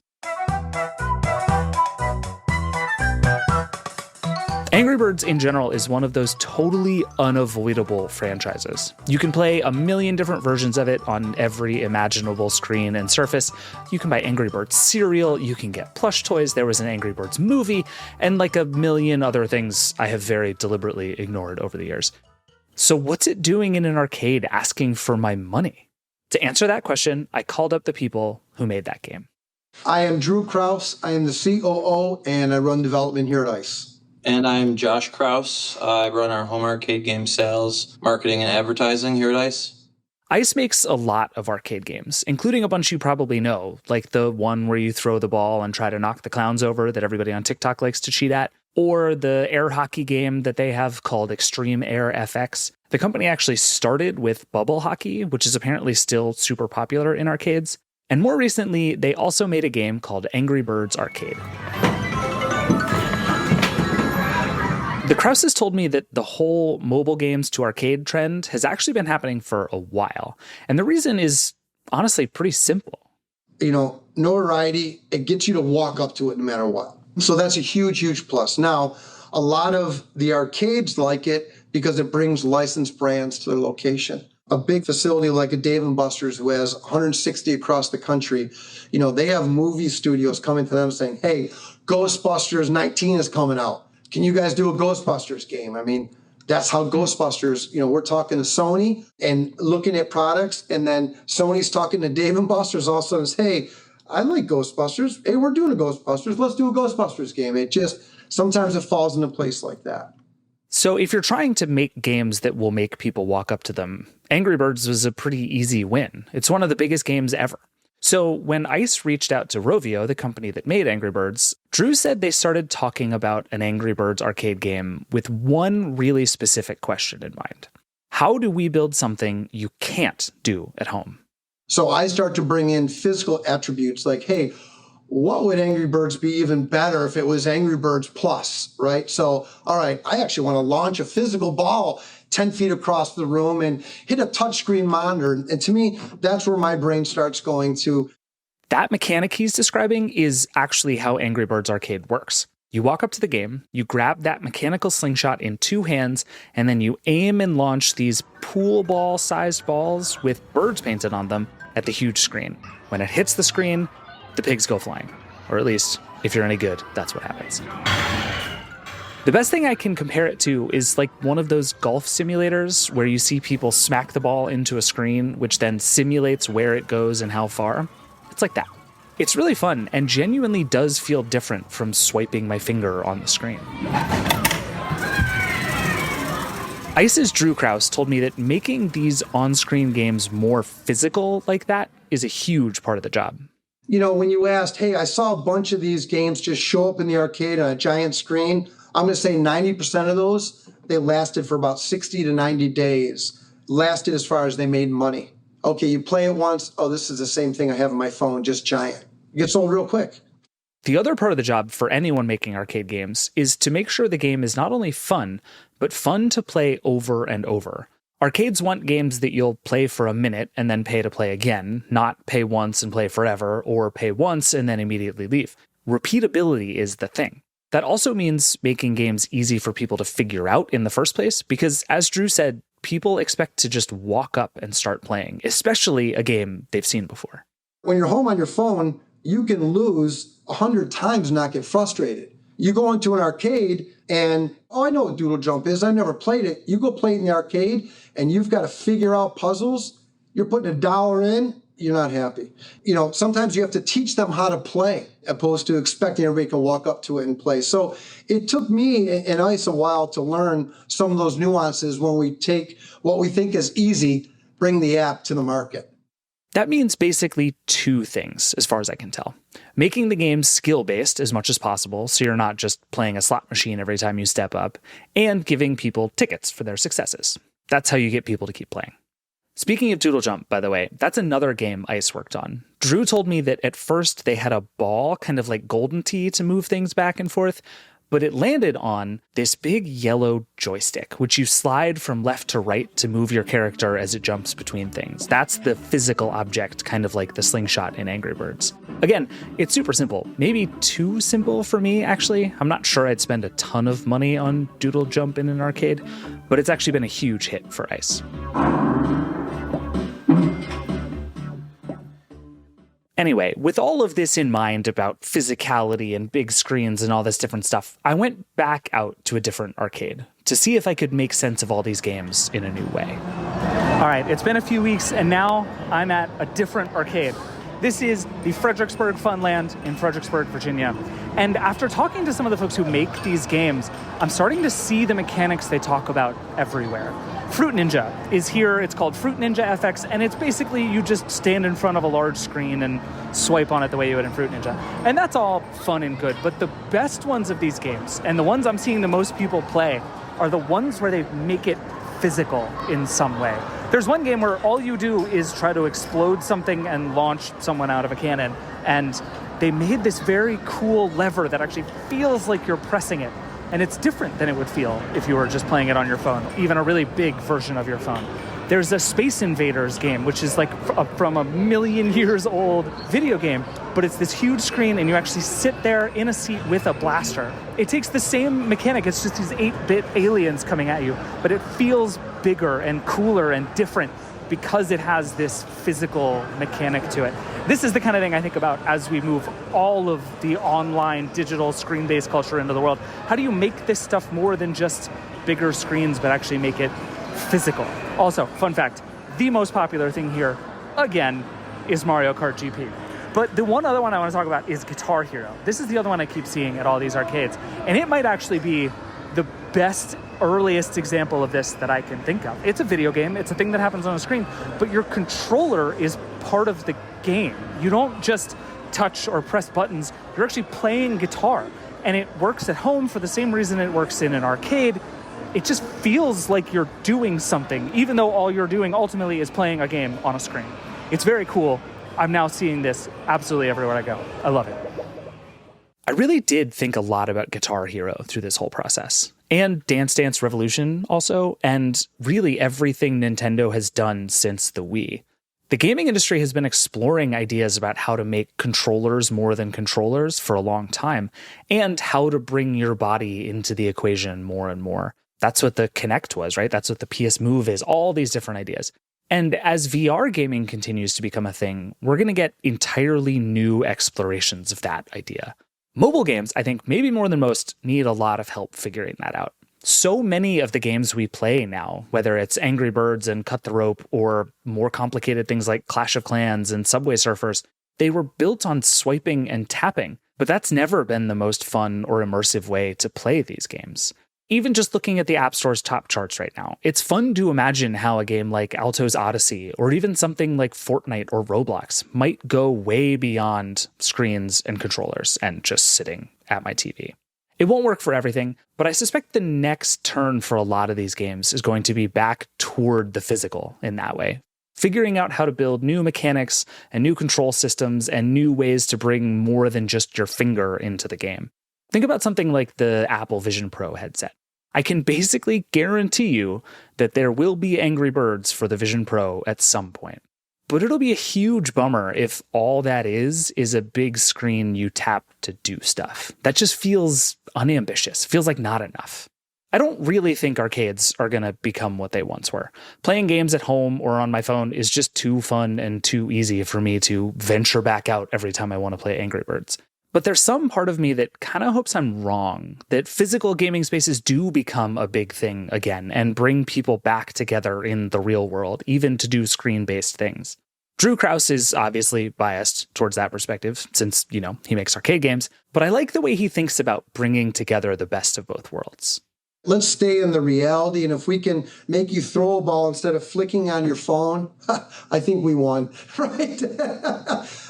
Angry Birds in general is one of those totally unavoidable franchises. You can play a million different versions of it on every imaginable screen and surface. You can buy Angry Birds cereal, you can get plush toys, there was an Angry Birds movie, and like a million other things I have very deliberately ignored over the years. So what's it doing in an arcade asking for my money? To answer that question, I called up the people who made that game. I am Drew Krause. I am the COO, and I run development here at ICE. And I'm Josh Krause. I run our home arcade game sales, marketing, and advertising here at ICE. ICE makes a lot of arcade games, including a bunch you probably know, like the one where you throw the ball and try to knock the clowns over that everybody on TikTok likes to cheat at, or the air hockey game that they have called Extreme Air FX. The company actually started with bubble hockey, which is apparently still super popular in arcades. And more recently, they also made a game called Angry Birds Arcade. The Krauses told me that the whole mobile games to arcade trend has actually been happening for a while. And the reason is honestly pretty simple. Notoriety, it gets you to walk up to it no matter what. So that's a huge, huge plus. Now, a lot of the arcades like it because it brings licensed brands to their location. A big facility like a Dave & Buster's who has 160 across the country, they have movie studios coming to them saying, hey, Ghostbusters 19 is coming out. Can you guys do a Ghostbusters game? I mean, that's how Ghostbusters, we're talking to Sony and looking at products, and then Sony's talking to Dave & Buster's all of a sudden says, hey, I like Ghostbusters. Hey, we're doing a Ghostbusters. Let's do a Ghostbusters game. Sometimes it falls into place like that. So if you're trying to make games that will make people walk up to them, Angry Birds was a pretty easy win. It's one of the biggest games ever. So when ICE reached out to Rovio, the company that made Angry Birds, Drew said they started talking about an Angry Birds arcade game with one really specific question in mind. How do we build something you can't do at home? So I start to bring in physical attributes like, hey, what would Angry Birds be even better if it was Angry Birds Plus, right? So, all right, I actually want to launch a physical ball 10 feet across the room and hit a touchscreen monitor. And to me, that's where my brain starts going to. That mechanic he's describing is actually how Angry Birds Arcade works. You walk up to the game, you grab that mechanical slingshot in two hands, and then you aim and launch these pool ball-sized balls with birds painted on them at the huge screen. When it hits the screen, the pigs go flying. Or at least, if you're any good, that's what happens. The best thing I can compare it to is like one of those golf simulators where you see people smack the ball into a screen, which then simulates where it goes and how far. It's like that. It's really fun and genuinely does feel different from swiping my finger on the screen. ICE's Drew Krause told me that making these on-screen games more physical like that is a huge part of the job. When you asked, hey, I saw a bunch of these games just show up in the arcade on a giant screen, I'm going to say 90% of those, they lasted for about 60 to 90 days. Lasted as far as they made money. Okay, you play it once, oh, this is the same thing I have on my phone, just giant. It gets old real quick. The other part of the job for anyone making arcade games is to make sure the game is not only fun, but fun to play over and over. Arcades want games that you'll play for a minute and then pay to play again, not pay once and play forever, or pay once and then immediately leave. Repeatability is the thing. That also means making games easy for people to figure out in the first place, because as Drew said, people expect to just walk up and start playing, especially a game they've seen before. When you're home on your phone, you can lose 100 times and not get frustrated. You go into an arcade and, I know what Doodle Jump is. I've never played it. You go play it in the arcade and you've got to figure out puzzles. You're putting $1 in, you're not happy. Sometimes you have to teach them how to play opposed to expecting everybody can walk up to it and play. So it took me and ICE a while to learn some of those nuances when we take what we think is easy, bring the app to the market. That means basically two things, as far as I can tell. Making the game skill-based as much as possible, so you're not just playing a slot machine every time you step up, and giving people tickets for their successes. That's how you get people to keep playing. Speaking of Doodle Jump, by the way, that's another game ICE worked on. Drew told me that at first they had a ball, kind of like Golden Tee, to move things back and forth, but it landed on this big yellow joystick, which you slide from left to right to move your character as it jumps between things. That's the physical object, kind of like the slingshot in Angry Birds. Again, it's super simple. Maybe too simple for me, actually. I'm not sure I'd spend a ton of money on Doodle Jump in an arcade, but it's actually been a huge hit for ICE. Anyway, with all of this in mind about physicality and big screens and all this different stuff, I went back out to a different arcade to see if I could make sense of all these games in a new way. All right, it's been a few weeks and now I'm at a different arcade. This is the Fredericksburg Funland in Fredericksburg, Virginia. And after talking to some of the folks who make these games, I'm starting to see the mechanics they talk about everywhere. Fruit Ninja is here. It's called Fruit Ninja FX, and it's basically you just stand in front of a large screen and swipe on it the way you would in Fruit Ninja. And that's all fun and good, but the best ones of these games, and the ones I'm seeing the most people play, are the ones where they make it physical in some way. There's one game where all you do is try to explode something and launch someone out of a cannon, and they made this very cool lever that actually feels like you're pressing it. And it's different than it would feel if you were just playing it on your phone, even a really big version of your phone. There's a Space Invaders game, which is like from a million years old video game, but it's this huge screen and you actually sit there in a seat with a blaster. It takes the same mechanic, it's just these 8-bit aliens coming at you, but it feels bigger and cooler and different because it has this physical mechanic to it. This is the kind of thing I think about as we move all of the online digital screen-based culture into the world. How do you make this stuff more than just bigger screens, but actually make it physical? Also, fun fact, the most popular thing here, again, is Mario Kart GP. But the one other one I want to talk about is Guitar Hero. This is the other one I keep seeing at all these arcades. And it might actually be the best, earliest example of this that I can think of. It's a video game, it's a thing that happens on a screen, but your controller is part of the game. You don't just touch or press buttons, you're actually playing guitar. And it works at home for the same reason it works in an arcade. It just feels like you're doing something, even though all you're doing ultimately is playing a game on a screen. It's very cool. I'm now seeing this absolutely everywhere I go. I love it. I really did think a lot about Guitar Hero through this whole process. And Dance Dance Revolution also, and really everything Nintendo has done since the Wii. The gaming industry has been exploring ideas about how to make controllers more than controllers for a long time, and how to bring your body into the equation more and more. That's what the Kinect was, right? That's what the PS Move is, all these different ideas. And as VR gaming continues to become a thing, we're going to get entirely new explorations of that idea. Mobile games, I think, maybe more than most, need a lot of help figuring that out. So many of the games we play now, whether it's Angry Birds and Cut the Rope or more complicated things like Clash of Clans and Subway Surfers, they were built on swiping and tapping, but that's never been the most fun or immersive way to play these games. Even just looking at the App Store's top charts right now, it's fun to imagine how a game like Alto's Odyssey, or even something like Fortnite or Roblox, might go way beyond screens and controllers and just sitting at my TV. It won't work for everything, but I suspect the next turn for a lot of these games is going to be back toward the physical in that way. Figuring out how to build new mechanics and new control systems and new ways to bring more than just your finger into the game. Think about something like the Apple Vision Pro headset. I can basically guarantee you that there will be Angry Birds for the Vision Pro at some point. But it'll be a huge bummer if all that is a big screen you tap to do stuff. That just feels unambitious, feels like not enough. I don't really think arcades are going to become what they once were. Playing games at home or on my phone is just too fun and too easy for me to venture back out every time I want to play Angry Birds. But there's some part of me that kind of hopes I'm wrong, that physical gaming spaces do become a big thing again and bring people back together in the real world, even to do screen-based things. Drew Krause is obviously biased towards that perspective since, he makes arcade games, but I like the way he thinks about bringing together the best of both worlds. Let's stay in the reality, and if we can make you throw a ball instead of flicking on your phone, I think we won, right?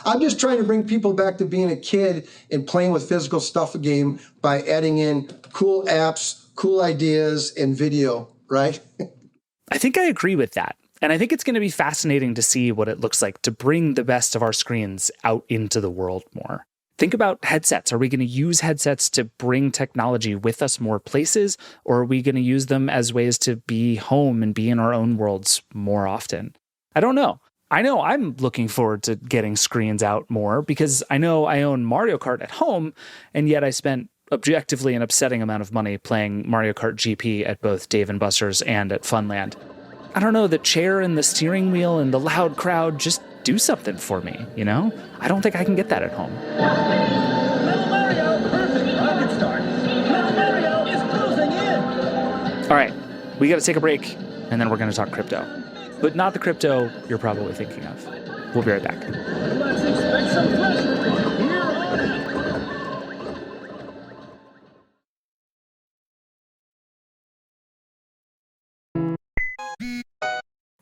I'm just trying to bring people back to being a kid and playing with physical stuff again by adding in cool apps, cool ideas, and video, right? I think I agree with that. And I think it's going to be fascinating to see what it looks like to bring the best of our screens out into the world more. Think about headsets. Are we going to use headsets to bring technology with us more places, or are we going to use them as ways to be home and be in our own worlds more often? I don't know. I know I'm looking forward to getting screens out more because I know I own Mario Kart at home, and yet I spent objectively an upsetting amount of money playing Mario Kart GP at both Dave & Buster's and at Funland. I don't know, the chair and the steering wheel and the loud crowd just do something for me, I don't think I can get that at home. Little Mario, perfect rocket start. Little Mario is closing in. All right, we got to take a break, and then we're going to talk crypto. But not the crypto you're probably thinking of. We'll be right back. Let's expect some pressure. Here on it.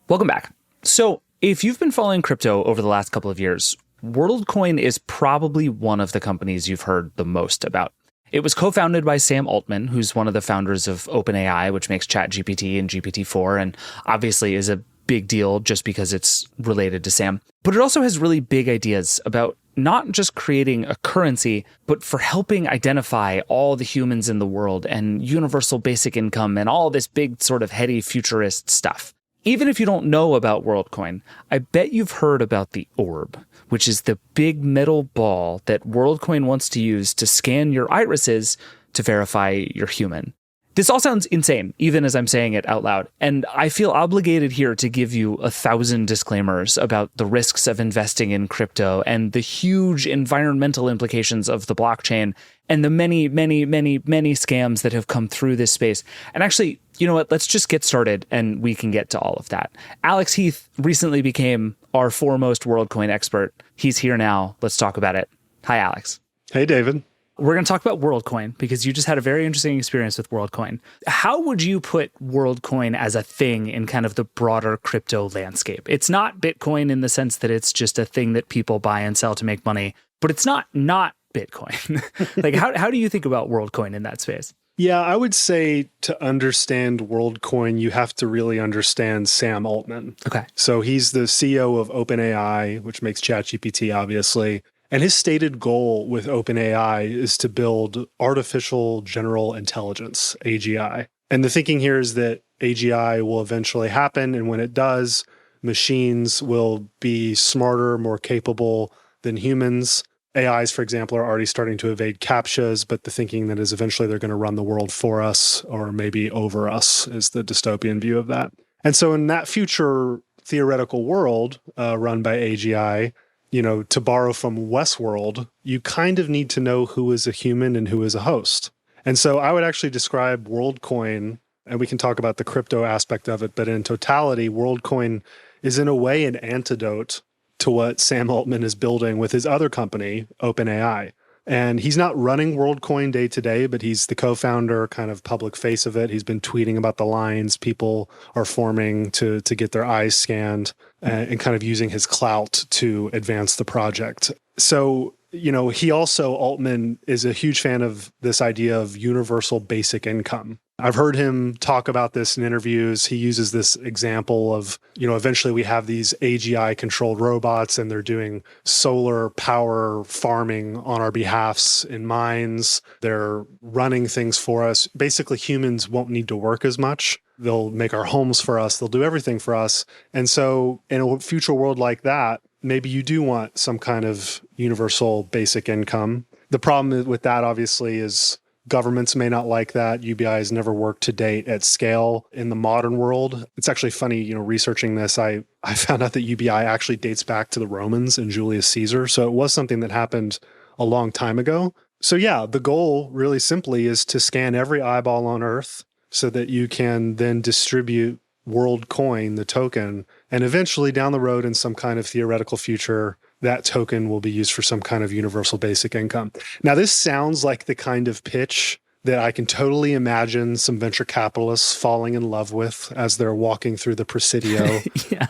Welcome back. So, if you've been following crypto over the last couple of years, Worldcoin is probably one of the companies you've heard the most about. It was co-founded by Sam Altman, who's one of the founders of OpenAI, which makes ChatGPT and GPT-4, and obviously is a big deal just because it's related to Sam. But it also has really big ideas about not just creating a currency, but for helping identify all the humans in the world and universal basic income and all this big sort of heady futurist stuff. Even if you don't know about Worldcoin, I bet you've heard about the orb, which is the big metal ball that Worldcoin wants to use to scan your irises to verify you're human. This all sounds insane, even as I'm saying it out loud, and I feel obligated here to give you 1,000 disclaimers about the risks of investing in crypto and the huge environmental implications of the blockchain and the many, many, many, many scams that have come through this space. And actually, you know what? Let's just get started and we can get to all of that. Alex Heath recently became our foremost Worldcoin expert. He's here now. Let's talk about it. Hi, Alex. Hey, David. We're going to talk about Worldcoin because you just had a very interesting experience with Worldcoin. How would you put Worldcoin as a thing in kind of the broader crypto landscape? It's not Bitcoin in the sense that it's just a thing that people buy and sell to make money, but it's not Bitcoin. Like, how do you think about Worldcoin in that space? Yeah, I would say to understand Worldcoin, you have to really understand Sam Altman. Okay. So he's the CEO of OpenAI, which makes ChatGPT, obviously. And his stated goal with OpenAI is to build artificial general intelligence, AGI. And the thinking here is that AGI will eventually happen. And when it does, machines will be smarter, more capable than humans. AIs, for example, are already starting to evade CAPTCHAs, but the thinking that is eventually they're going to run the world for us or maybe over us is the dystopian view of that. And so in that future theoretical world run by AGI, you know, to borrow from Westworld, you kind of need to know who is a human and who is a host. And so I would actually describe Worldcoin, and we can talk about the crypto aspect of it, but in totality, Worldcoin is in a way an antidote to what Sam Altman is building with his other company, OpenAI. And he's not running Worldcoin day to day, but he's the co-founder, kind of public face of it. He's been tweeting about the lines people are forming to get their eyes scanned and kind of using his clout to advance the project. So, you know, he also, Altman, is a huge fan of this idea of universal basic income. I've heard him talk about this in interviews. He uses this example of, you know, eventually we have these AGI-controlled robots and they're doing solar power farming on our behalfs in mines. They're running things for us. Basically, humans won't need to work as much. They'll make our homes for us. They'll do everything for us. And so in a future world like that, maybe you do want some kind of universal basic income. The problem with that, obviously, is governments may not like that. UBI has never worked to date at scale in the modern world. It's actually funny, you know, researching this, I found out that UBI actually dates back to the Romans and Julius Caesar. So it was something that happened a long time ago. So yeah, the goal really simply is to scan every eyeball on Earth so that you can then distribute Worldcoin, the token, and eventually down the road in some kind of theoretical future, that token will be used for some kind of universal basic income. Now, this sounds like the kind of pitch that I can totally imagine some venture capitalists falling in love with as they're walking through the Presidio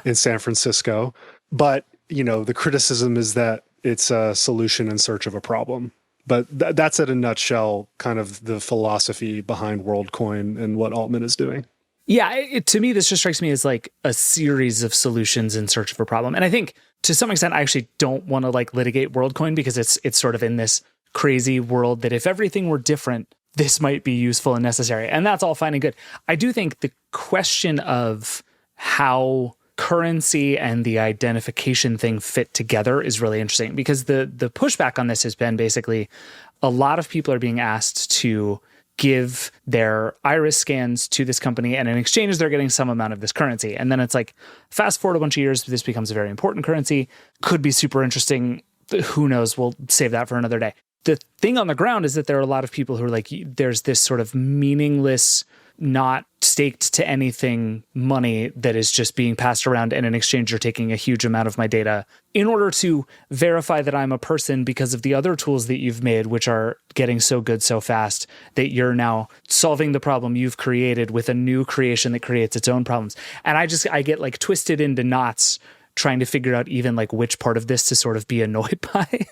in San Francisco. But, you know, the criticism is that it's a solution in search of a problem. But that's at a nutshell kind of the philosophy behind Worldcoin and what Altman is doing. Yeah, to me, this just strikes me as like a series of solutions in search of a problem. And I think to some extent, I actually don't want to like litigate Worldcoin because it's sort of in this crazy world that if everything were different, this might be useful and necessary. And that's all fine and good. I do think the question of how currency and the identification thing fit together is really interesting because the pushback on this has been basically a lot of people are being asked to give their iris scans to this company, and in exchange, they're getting some amount of this currency. And then it's like, fast forward a bunch of years, this becomes a very important currency. Could be super interesting. Who knows? We'll save that for another day. The thing on the ground is that there are a lot of people who are like, there's this sort of meaningless, not staked to anything money that is just being passed around, and in exchange, you're taking a huge amount of my data in order to verify that I'm a person because of the other tools that you've made, which are getting so good so fast that you're now solving the problem you've created with a new creation that creates its own problems. And I get like twisted into knots trying to figure out even like which part of this to sort of be annoyed by.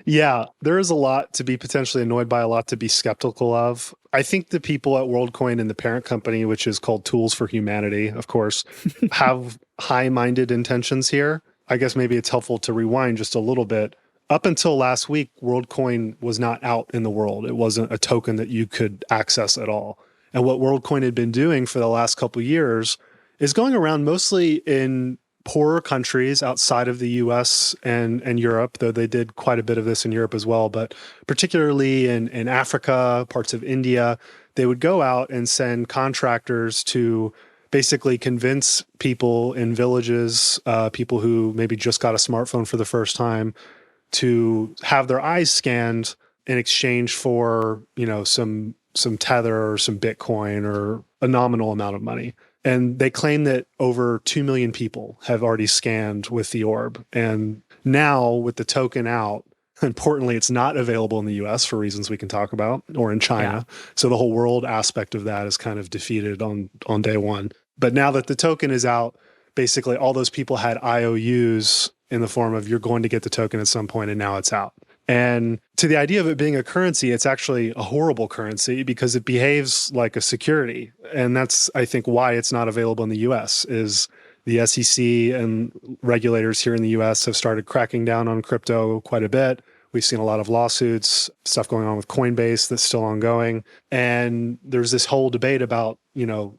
Yeah, there is a lot to be potentially annoyed by, a lot to be skeptical of. I think the people at Worldcoin and the parent company, which is called Tools for Humanity, of course, have high-minded intentions here. I guess maybe it's helpful to rewind just a little bit. Up until last week, Worldcoin was not out in the world. It wasn't a token that you could access at all. And what Worldcoin had been doing for the last couple of years is going around mostly in poorer countries outside of the US and Europe, though they did quite a bit of this in Europe as well, but particularly in Africa, parts of India, they would go out and send contractors to basically convince people in villages, people who maybe just got a smartphone for the first time, to have their eyes scanned in exchange for, some tether or some Bitcoin or a nominal amount of money. And they claim that over 2 million people have already scanned with the orb. And now with the token out, importantly, it's not available in the US for reasons we can talk about, or in China. Yeah. So the whole world aspect of that is kind of defeated on day one. But now that the token is out, basically all those people had IOUs in the form of you're going to get the token at some point, and now it's out. And to the idea of it being a currency, it's actually a horrible currency because it behaves like a security. And that's, I think, why it's not available in the US, is the SEC and regulators here in the US have started cracking down on crypto quite a bit. We've seen a lot of lawsuits, stuff going on with Coinbase that's still ongoing. And there's this whole debate about,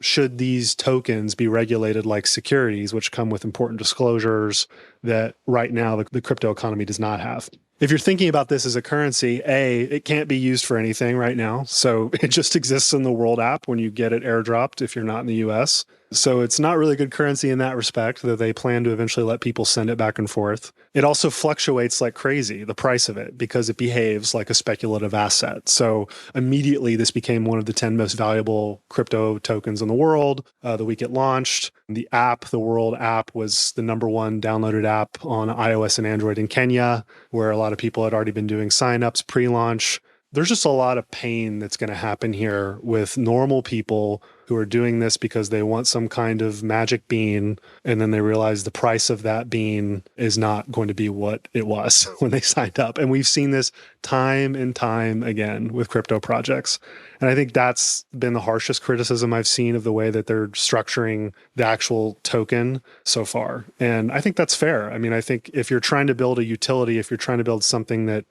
should these tokens be regulated like securities, which come with important disclosures that right now the crypto economy does not have. If you're thinking about this as a currency, it can't be used for anything right now. So it just exists in the World app when you get it airdropped if you're not in the US. So it's not really good currency in that respect, though they plan to eventually let people send it back and forth. It also fluctuates like crazy, the price of it, because it behaves like a speculative asset. So immediately this became one of the 10 most valuable crypto tokens in the world the week it launched. The app, the World app, was the #1 downloaded app on iOS and Android in Kenya, where a lot of people had already been doing signups pre-launch. There's just a lot of pain that's going to happen here with normal people who are doing this because they want some kind of magic bean, and then they realize the price of that bean is not going to be what it was when they signed up. And we've seen this time and time again with crypto projects. And I think that's been the harshest criticism I've seen of the way that they're structuring the actual token so far. And I think that's fair. I mean, I think if you're trying to build a utility, if you're trying to build something that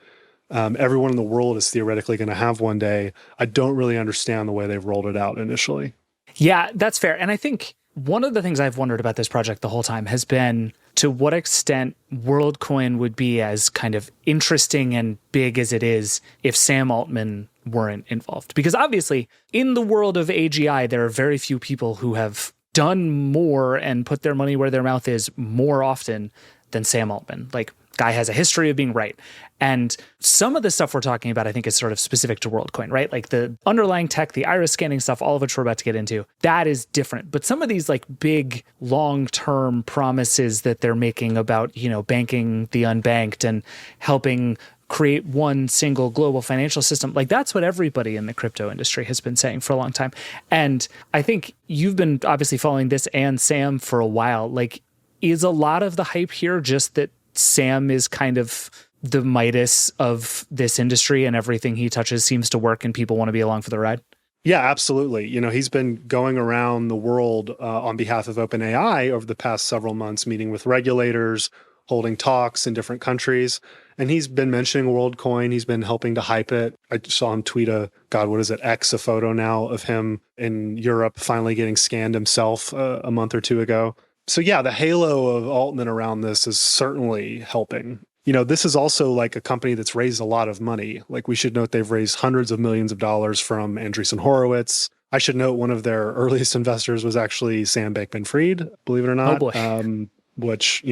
everyone in the world is theoretically going to have one day, I don't really understand the way they've rolled it out initially. Yeah, that's fair. And I think one of the things I've wondered about this project the whole time has been to what extent Worldcoin would be as kind of interesting and big as it is if Sam Altman weren't involved. Because obviously, in the world of AGI, there are very few people who have done more and put their money where their mouth is more often than Sam Altman. Like, guy has a history of being right. And some of the stuff we're talking about, I think, is sort of specific to Worldcoin, right? Like the underlying tech, the iris scanning stuff, all of which we're about to get into, that is different. But some of these like big long-term promises that they're making about, banking the unbanked and helping create one single global financial system, like that's what everybody in the crypto industry has been saying for a long time. And I think you've been obviously following this and Sam for a while. Like, is a lot of the hype here just that Sam is kind of the Midas of this industry and everything he touches seems to work and people want to be along for the ride? Yeah, absolutely. He's been going around the world on behalf of OpenAI over the past several months, meeting with regulators, holding talks in different countries. And he's been mentioning Worldcoin. He's been helping to hype it. I saw him tweet a photo now of him in Europe finally getting scanned himself a month or two ago. So yeah, the halo of Altman around this is certainly helping. This is also like a company that's raised a lot of money. Like, we should note they've raised hundreds of millions of dollars from Andreessen Horowitz. I should note one of their earliest investors was actually Sam Bankman-Fried, believe it or not. Oh boy. Which,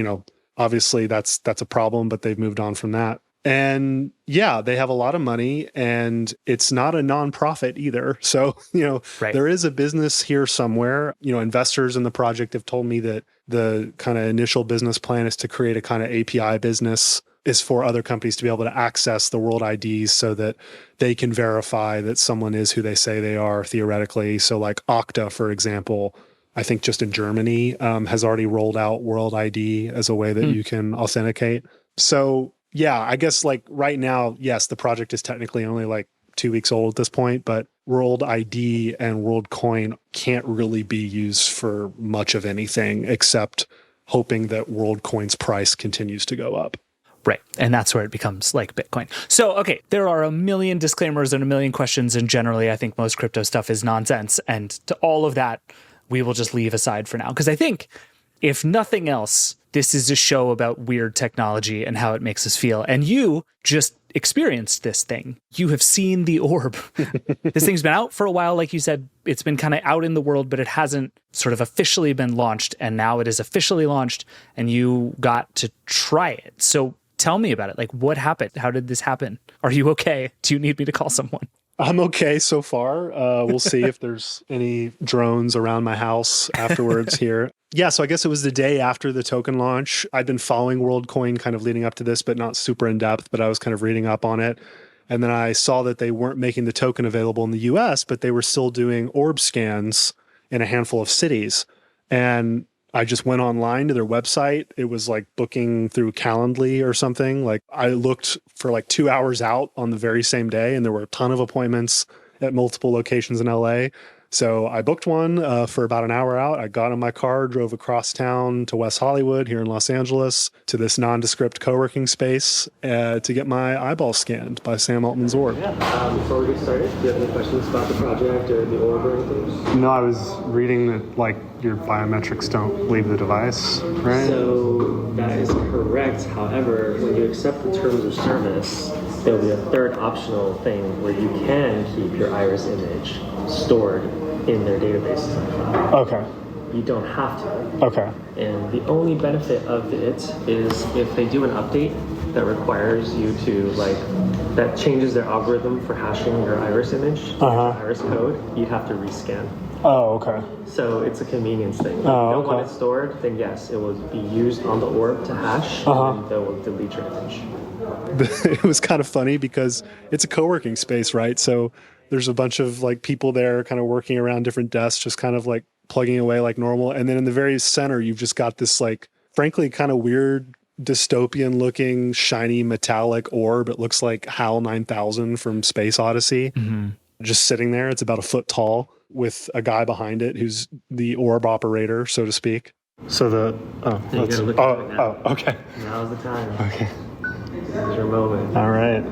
obviously that's a problem, but they've moved on from that. And yeah, they have a lot of money and it's not a nonprofit either. So, right. There is a business here somewhere. Investors in the project have told me that the kind of initial business plan is to create a kind of API business, is for other companies to be able to access the world IDs so that they can verify that someone is who they say they are theoretically. So like Okta, for example, I think just in Germany, has already rolled out World ID as a way that you can authenticate. So yeah, I guess like right now, yes, the project is technically only like 2 weeks old at this point, but World ID and Worldcoin can't really be used for much of anything except hoping that Worldcoin's price continues to go up. Right. And that's where it becomes like Bitcoin. So, okay, there are a million disclaimers and a million questions. And generally, I think most crypto stuff is nonsense. And to all of that, we will just leave aside for now. Because I think, if nothing else, this is a show about weird technology and how it makes us feel. And you just experienced this thing. You have seen the orb. This thing's been out for a while. Like you said, it's been kind of out in the world, but it hasn't sort of officially been launched. And now it is officially launched and you got to try it. So tell me about it. Like, what happened? How did this happen? Are you okay? Do you need me to call someone? I'm okay so far. We'll see if there's any drones around my house afterwards here. Yeah, so I guess it was the day after the token launch. I'd been following Worldcoin kind of leading up to this, but not super in depth, but I was kind of reading up on it. And then I saw that they weren't making the token available in the US, but they were still doing orb scans in a handful of cities. And I just went online to their website. It was like booking through Calendly or something. Like I looked for like 2 hours out on the very same day, and there were a ton of appointments at multiple locations in LA. So I booked one for about an hour out. I got in my car, drove across town to West Hollywood here in Los Angeles to this nondescript co-working space to get my eyeball scanned by Sam Altman's orb. Before we get started, do you have any questions about the project or the orb or anything? No, I was reading that like your biometrics don't leave the device, right? So that is correct. However, when you accept the terms of service, there will be a third optional thing where you can keep your iris image stored in their databases on cloud. Okay. You don't have to. Okay. And the only benefit of it is if they do an update that requires you to that changes their algorithm for hashing your iris image, your iris code, you'd have to rescan. Oh, okay. So it's a convenience thing. If you don't want it stored, then yes, it will be used on the orb to hash, and they will delete your image. It was kind of funny because it's a co-working space, right? So there's a bunch of like people there kind of working around different desks, just kind of like plugging away like normal. And then in the very center, you've just got this like, frankly, kind of weird dystopian looking shiny metallic orb. It looks like HAL 9000 from Space Odyssey, just sitting there. It's about a foot tall with a guy behind it who's the orb operator, so to speak. So you gotta look at it now. Okay. Now's the time. Okay. This is your moment. All right.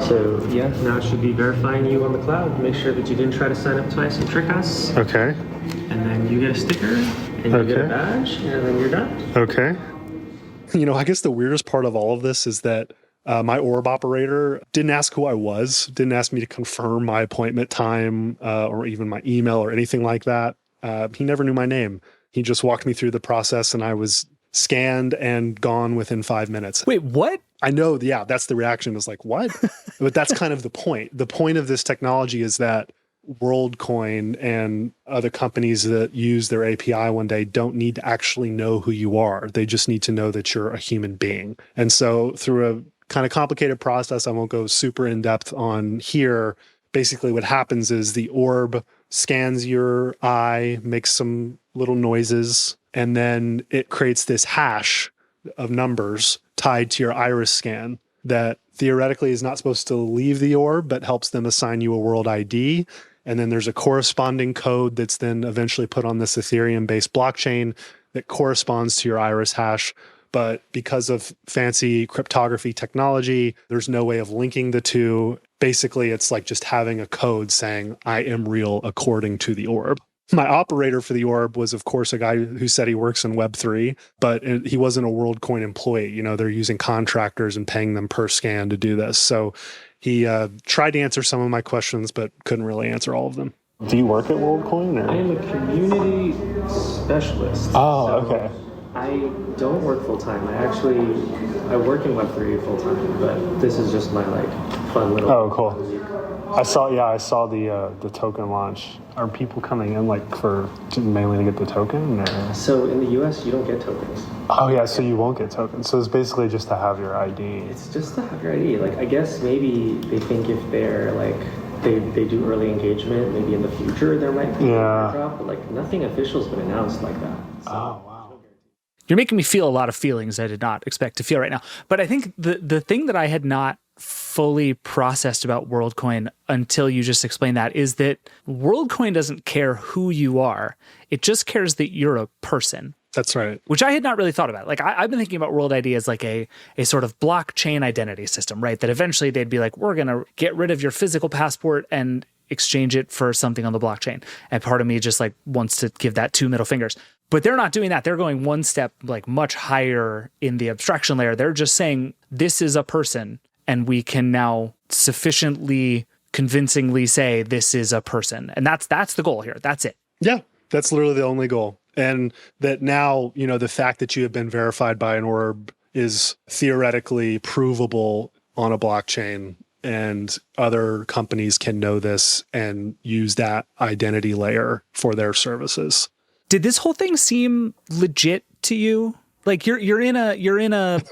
So yeah, now it should be verifying you on the cloud. Make sure that you didn't try to sign up twice and trick us. Okay. And then you get a sticker, and you get a badge, and then you're done. Okay. You know, I guess the weirdest part of all of this is that my orb operator didn't ask who I was, didn't ask me to confirm my appointment time or even my email or anything like that. He never knew my name. He just walked me through the process, and I was scanned and gone within 5 minutes. Wait, what? I know, yeah, that's the reaction. Is like, what? But that's kind of the point. The point of this technology is that Worldcoin and other companies that use their API one day don't need to actually know who you are. They just need to know that you're a human being. And so through a kind of complicated process, I won't go super in depth on here. Basically what happens is the orb scans your eye, makes some little noises, and then it creates this hash of numbers tied to your iris scan that theoretically is not supposed to leave the orb, but helps them assign you a world ID. And then there's a corresponding code that's then eventually put on this Ethereum-based blockchain that corresponds to your iris hash. But because of fancy cryptography technology, there's no way of linking the two. Basically, it's like just having a code saying, I am real according to the orb. My operator for the orb was, of course, a guy who said he works in Web3, but he wasn't a Worldcoin employee. You know, they're using contractors and paying them per scan to do this. So he tried to answer some of my questions, but couldn't really answer all of them. Do you work at Worldcoin? I am a community specialist. Oh, okay. I don't work full-time. I work in Web3 full-time, but this is just my fun little... Oh, cool. I saw the token launch. Are people coming in mainly to get the token? Or? So in the US, you don't get tokens. Oh yeah, so you won't get tokens. So it's basically just to have your ID. It's just to have your ID. I guess maybe they think if they're they do early engagement. Maybe in the future there might be an airdrop, but like nothing official has been announced like that. So, wow. You're making me feel a lot of feelings I did not expect to feel right now. But I think the thing that I had not fully processed about Worldcoin until you just explained that is that Worldcoin doesn't care who you are. It just cares that you're a person. That's right. Which I had not really thought about. Like I've been thinking about World ID as like a sort of blockchain identity system, right? That eventually they'd be like, we're going to get rid of your physical passport and exchange it for something on the blockchain. And part of me just like wants to give that 2 middle fingers. But they're not doing that. They're going one step like much higher in the abstraction layer. They're just saying this is a person and we can now sufficiently convincingly say this is a person. And that's the goal here. That's it. Yeah, that's literally the only goal. And that now, the fact that you have been verified by an orb is theoretically provable on a blockchain, and other companies can know this and use that identity layer for their services. Did this whole thing seem legit to you? Like you're in a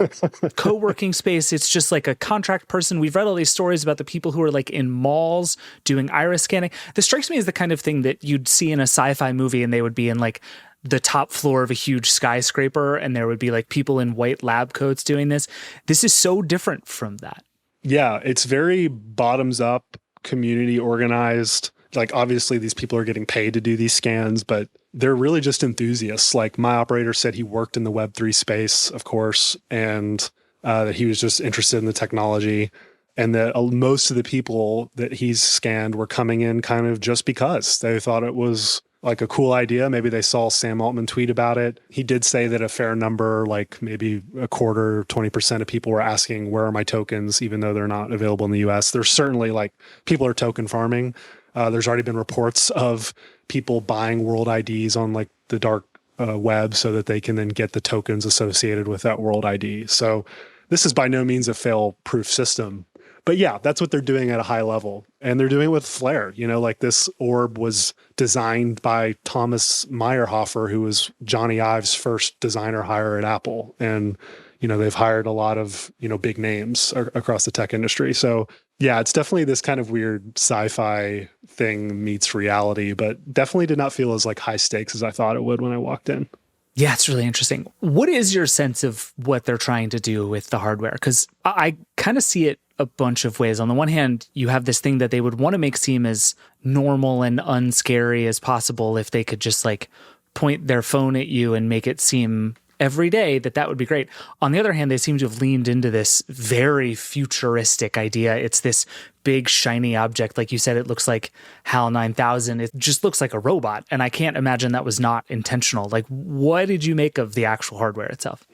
co-working space. It's just like a contract person. We've read all these stories about the people who are like in malls doing iris scanning. This strikes me as the kind of thing that you'd see in a sci-fi movie, and they would be in like the top floor of a huge skyscraper, and there would be like people in white lab coats doing this. This is so different from that. Yeah, it's very bottoms up, community organized. Like obviously these people are getting paid to do these scans, but they're really just enthusiasts. Like my operator said he worked in the Web3 space, of course, and that he was just interested in the technology, and that most of the people that he's scanned were coming in kind of just because they thought it was like a cool idea. Maybe they saw Sam Altman tweet about it. He did say that a fair number, like maybe a quarter, 20% of people were asking, where are my tokens, even though they're not available in the US. There's certainly like people are token farming. There's already been reports of people buying world IDs on like the dark web so that they can then get the tokens associated with that world ID. So this is by no means a fail-proof system. But yeah, that's what they're doing at a high level. And they're doing it with flair. Like this orb was designed by Thomas Meyerhofer, who was Johnny Ive's first designer hire at Apple. And, they've hired a lot of, big names across the tech industry. So yeah, it's definitely this kind of weird sci-fi thing meets reality, but definitely did not feel as like high stakes as I thought it would when I walked in. Yeah, it's really interesting. What is your sense of what they're trying to do with the hardware? Because I kind of see it a bunch of ways. On the one hand, you have this thing that they would want to make seem as normal and unscary as possible. If they could just like point their phone at you and make it seem every day, that would be great. On the other hand, they seem to have leaned into this very futuristic idea. It's this big shiny object. Like you said, it looks like HAL 9000. It just looks like a robot. And I can't imagine that was not intentional. Like, what did you make of the actual hardware itself?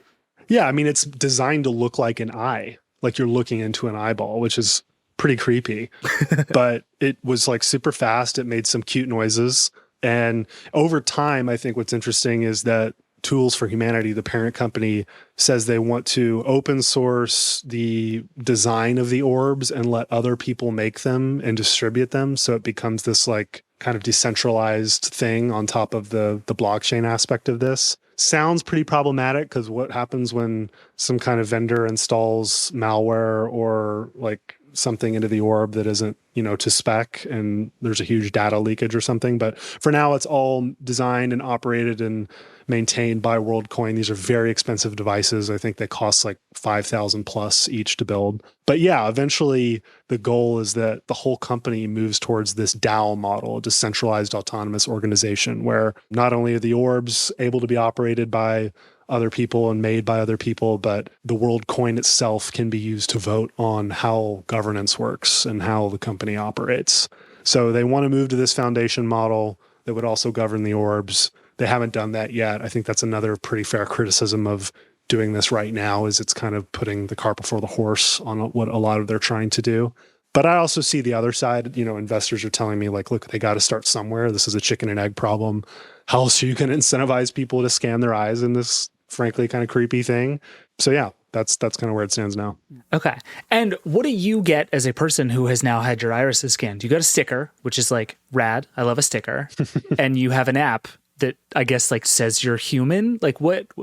Yeah, I mean, it's designed to look like an eye, like you're looking into an eyeball, which is pretty creepy. But it was like super fast. It made some cute noises. And over time, I think what's interesting is that Tools for Humanity, the parent company, says they want to open source the design of the orbs and let other people make them and distribute them. So it becomes this like kind of decentralized thing on top of the blockchain aspect of this. Sounds pretty problematic, because what happens when some kind of vendor installs malware or like something into the orb that isn't, to spec, and there's a huge data leakage or something. But for now, it's all designed and operated and maintained by Worldcoin. These are very expensive devices. I think they cost like $5,000 plus each to build. But yeah, eventually the goal is that the whole company moves towards this DAO model, a decentralized autonomous organization, where not only are the orbs able to be operated by other people and made by other people, but the Worldcoin itself can be used to vote on how governance works and how the company operates. So they want to move to this foundation model that would also govern the orbs. They haven't done that yet. I think that's another pretty fair criticism of doing this right now, is it's kind of putting the cart before the horse on what a lot of they're trying to do. But I also see the other side. Investors are telling me like, look, they got to start somewhere. This is a chicken and egg problem. How else are you going to incentivize people to scan their eyes in this frankly kind of creepy thing? So yeah, that's kind of where it stands now. Okay. And what do you get as a person who has now had your irises scanned? You got a sticker, which is like rad. I love a sticker. And you have an app that I guess like says you're human. Like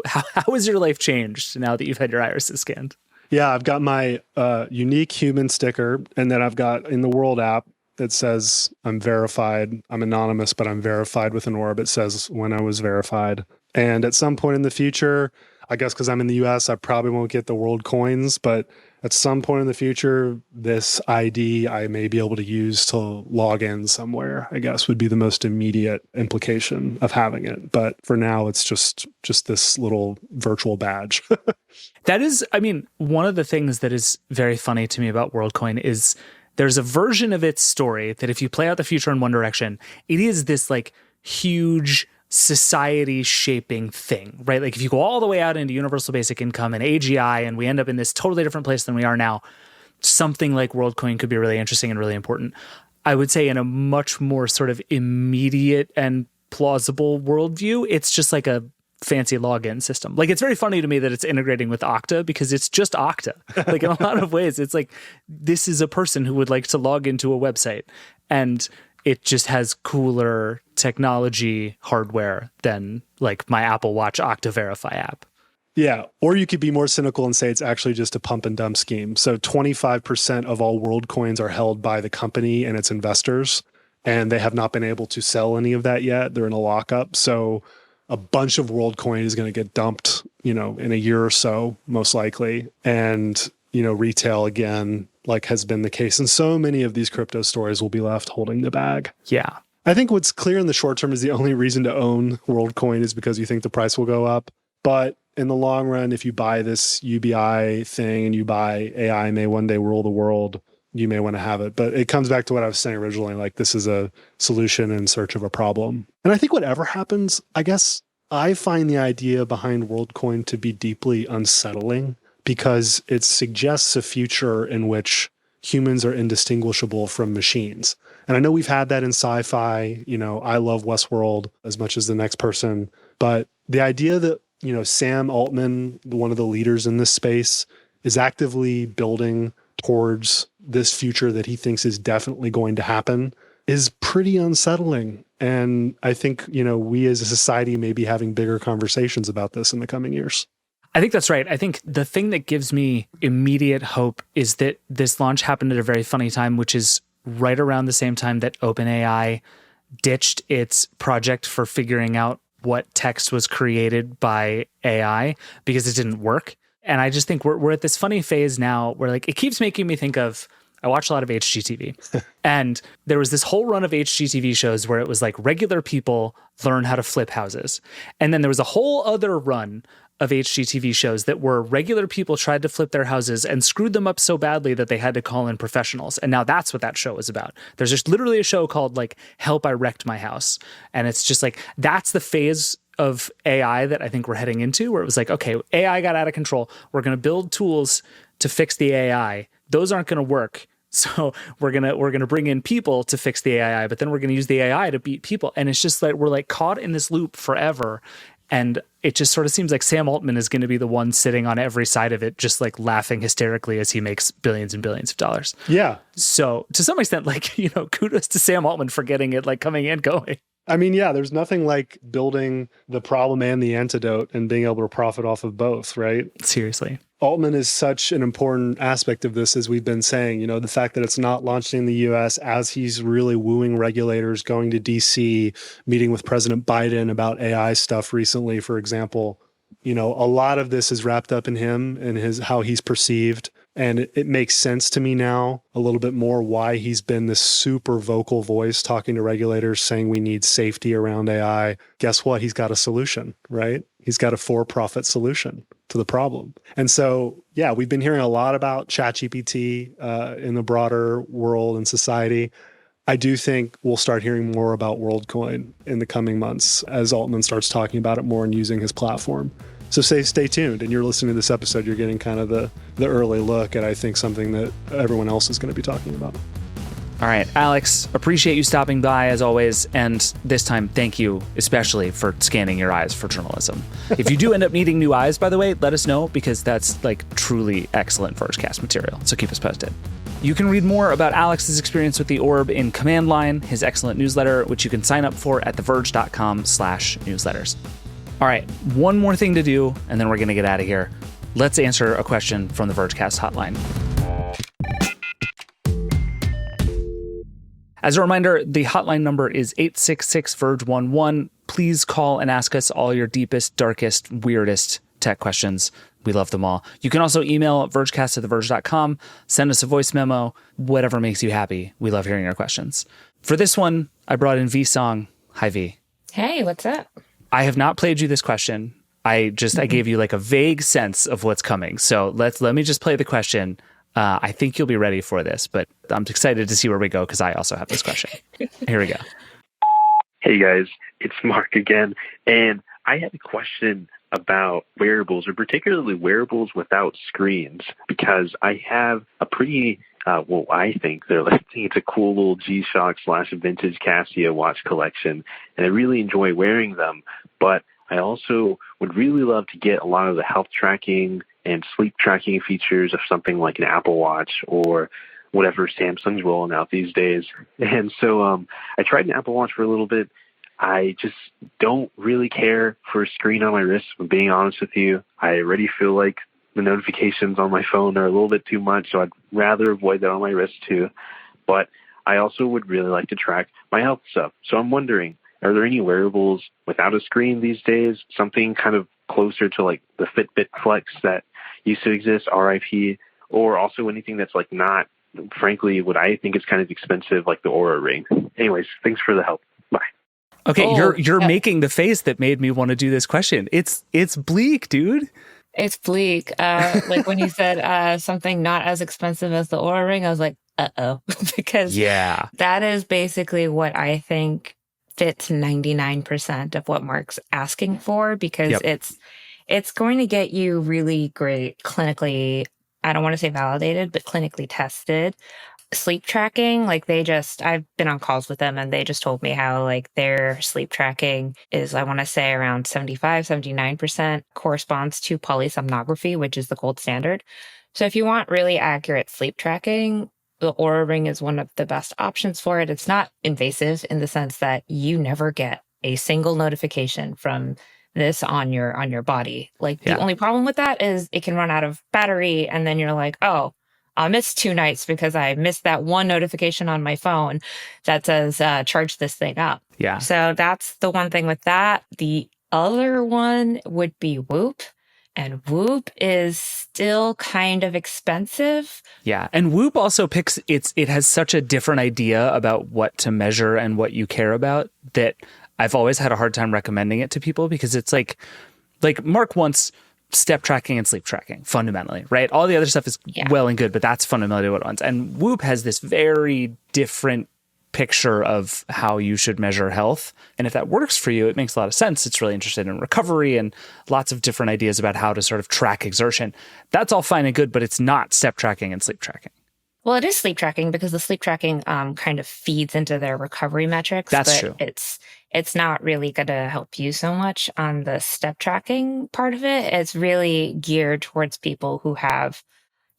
how has your life changed now that you've had your irises scanned? Yeah, I've got my unique human sticker, and then I've got in the World app, It says I'm verified. I'm anonymous, but I'm verified with an orb. It says when I was verified. And at some point in the future, I guess because I'm in the US, I probably won't get the world coins, but at some point in the future, this ID I may be able to use to log in somewhere, I guess would be the most immediate implication of having it. But for now, it's just this little virtual badge. That is, I mean, one of the things that is very funny to me about Worldcoin is there's a version of its story that if you play out the future in one direction, it is this like huge society shaping thing, right? Like if you go all the way out into universal basic income and AGI and we end up in this totally different place than we are now, something like Worldcoin could be really interesting and really important. I would say in a much more sort of immediate and plausible worldview, it's just like a fancy login system. Like it's very funny to me that it's integrating with Okta because it's just Okta. Like in a lot of ways, it's like this is a person who would like to log into a website and it just has cooler technology hardware than like my Apple Watch Okta Verify app. Yeah. Or you could be more cynical and say it's actually just a pump and dump scheme. So 25% of all world coins are held by the company and its investors, and they have not been able to sell any of that yet. They're in a lockup. So a bunch of Worldcoin is going to get dumped, in a year or so, most likely. And, retail again, like has been the case. And so many of these crypto stories will be left holding the bag. Yeah. I think what's clear in the short term is the only reason to own Worldcoin is because you think the price will go up. But in the long run, if you buy this UBI thing and you buy AI may one day rule the world, you may want to have it. But it comes back to what I was saying originally, like this is a solution in search of a problem. And I think whatever happens, I guess I find the idea behind Worldcoin to be deeply unsettling because it suggests a future in which humans are indistinguishable from machines. And I know we've had that in sci-fi. I love Westworld as much as the next person. But the idea that, Sam Altman, one of the leaders in this space, is actively building towards this future that he thinks is definitely going to happen is pretty unsettling. And I think, we as a society may be having bigger conversations about this in the coming years. I think that's right. I think the thing that gives me immediate hope is that this launch happened at a very funny time, which is right around the same time that OpenAI ditched its project for figuring out what text was created by AI because it didn't work. And I just think we're at this funny phase now where like it keeps making me think of, I watch a lot of HGTV and there was this whole run of HGTV shows where it was like regular people learn how to flip houses. And then there was a whole other run of HGTV shows that were regular people tried to flip their houses and screwed them up so badly that they had to call in professionals. And now that's what that show is about. There's just literally a show called like Help I Wrecked My House. And it's just like, that's the phase of AI that I think we're heading into where it was like, okay, AI got out of control. We're going to build tools to fix the AI. Those aren't going to work. So we're gonna bring in people to fix the AI, but then we're gonna use the AI to beat people. And it's just like we're like caught in this loop forever. And it just sort of seems like Sam Altman is going to be the one sitting on every side of it, just like laughing hysterically as he makes billions and billions of dollars. Yeah. So to some extent, like, kudos to Sam Altman for getting it like coming and going. I mean, yeah, there's nothing like building the problem and the antidote and being able to profit off of both, right? Seriously. Altman is such an important aspect of this, as we've been saying, the fact that it's not launched in the US as he's really wooing regulators, going to DC, meeting with President Biden about AI stuff recently, for example. A lot of this is wrapped up in him and how he's perceived. And it makes sense to me now a little bit more why he's been this super vocal voice talking to regulators saying we need safety around AI. Guess what? He's got a solution, right? He's got a for-profit solution to the problem. And so, yeah, we've been hearing a lot about ChatGPT in the broader world and society. I do think we'll start hearing more about Worldcoin in the coming months as Altman starts talking about it more and using his platform. So stay tuned. And you're listening to this episode, you're getting kind of the early look at, I think, something that everyone else is going to be talking about. All right, Alex, appreciate you stopping by as always. And this time, thank you especially for scanning your eyes for journalism. If you do end up needing new eyes, by the way, let us know because that's like truly excellent Vergecast material. So keep us posted. You can read more about Alex's experience with the orb in Command Line, his excellent newsletter, which you can sign up for at theverge.com/newsletters. All right, one more thing to do, and then we're going to get out of here. Let's answer a question from the Vergecast hotline. As a reminder, the hotline number is 866-VERGE11. Please call and ask us all your deepest, darkest, weirdest tech questions. We love them all. You can also email vergecast@theverge.com, send us a voice memo, whatever makes you happy. We love hearing your questions. For this one, I brought in V Song. Hi, V. Hey, what's up? I have not played you this question. I gave you like a vague sense of what's coming. So let me just play the question. I think you'll be ready for this, but I'm excited to see where we go because I also have this question. Here we go. Hey guys, it's Mark again, and I had a question about wearables, or particularly wearables without screens, because I have a pretty, I think it's a cool little G-Shock / vintage Casio watch collection, and I really enjoy wearing them, but I also would really love to get a lot of the health tracking and sleep tracking features of something like an Apple Watch or whatever Samsung's rolling out these days. And so I tried an Apple Watch for a little bit. I just don't really care for a screen on my wrist, if I'm being honest with you. I already feel like the notifications on my phone are a little bit too much, so I'd rather avoid that on my wrist too. But I also would really like to track my health stuff. So I'm wondering, are there any wearables without a screen these days? Something kind of closer to like the Fitbit Flex that used to exist, RIP, or also anything that's like not, frankly, what I think is kind of expensive, like the Oura Ring. Anyways, thanks for the help. Bye. Okay, you're making the face that made me want to do this question. It's bleak, dude. It's bleak. Like when you said something not as expensive as the Oura Ring, I was like, uh-oh. Because that is basically what I think fits 99% of what Mark's asking for, because it's going to get you really great clinically, I don't want to say validated, but clinically tested sleep tracking. Like I've been on calls with them and they just told me how like their sleep tracking is, I want to say around 75, 79% corresponds to polysomnography, which is the gold standard. So if you want really accurate sleep tracking, the Oura Ring is one of the best options for it. It's not invasive in the sense that you never get a single notification from this on your body. Like the only problem with that is it can run out of battery and then you're like, oh, I missed 2 nights because I missed that one notification on my phone that says charge this thing up. Yeah. So that's the one thing with that. The other one would be Whoop. And Whoop is still kind of expensive. Yeah. And Whoop also it has such a different idea about what to measure and what you care about that I've always had a hard time recommending it to people, because it's like Mark wants step tracking and sleep tracking fundamentally, right? All the other stuff is well and good, but that's fundamentally what it wants. And Whoop has this very different picture of how you should measure health. And if that works for you, it makes a lot of sense. It's really interested in recovery and lots of different ideas about how to sort of track exertion. That's all fine and good, but it's not step tracking and sleep tracking. Well, it is sleep tracking because the sleep tracking kind of feeds into their recovery metrics. That's but true. It's not really going to help you so much on the step tracking part of it. It's really geared towards people who have,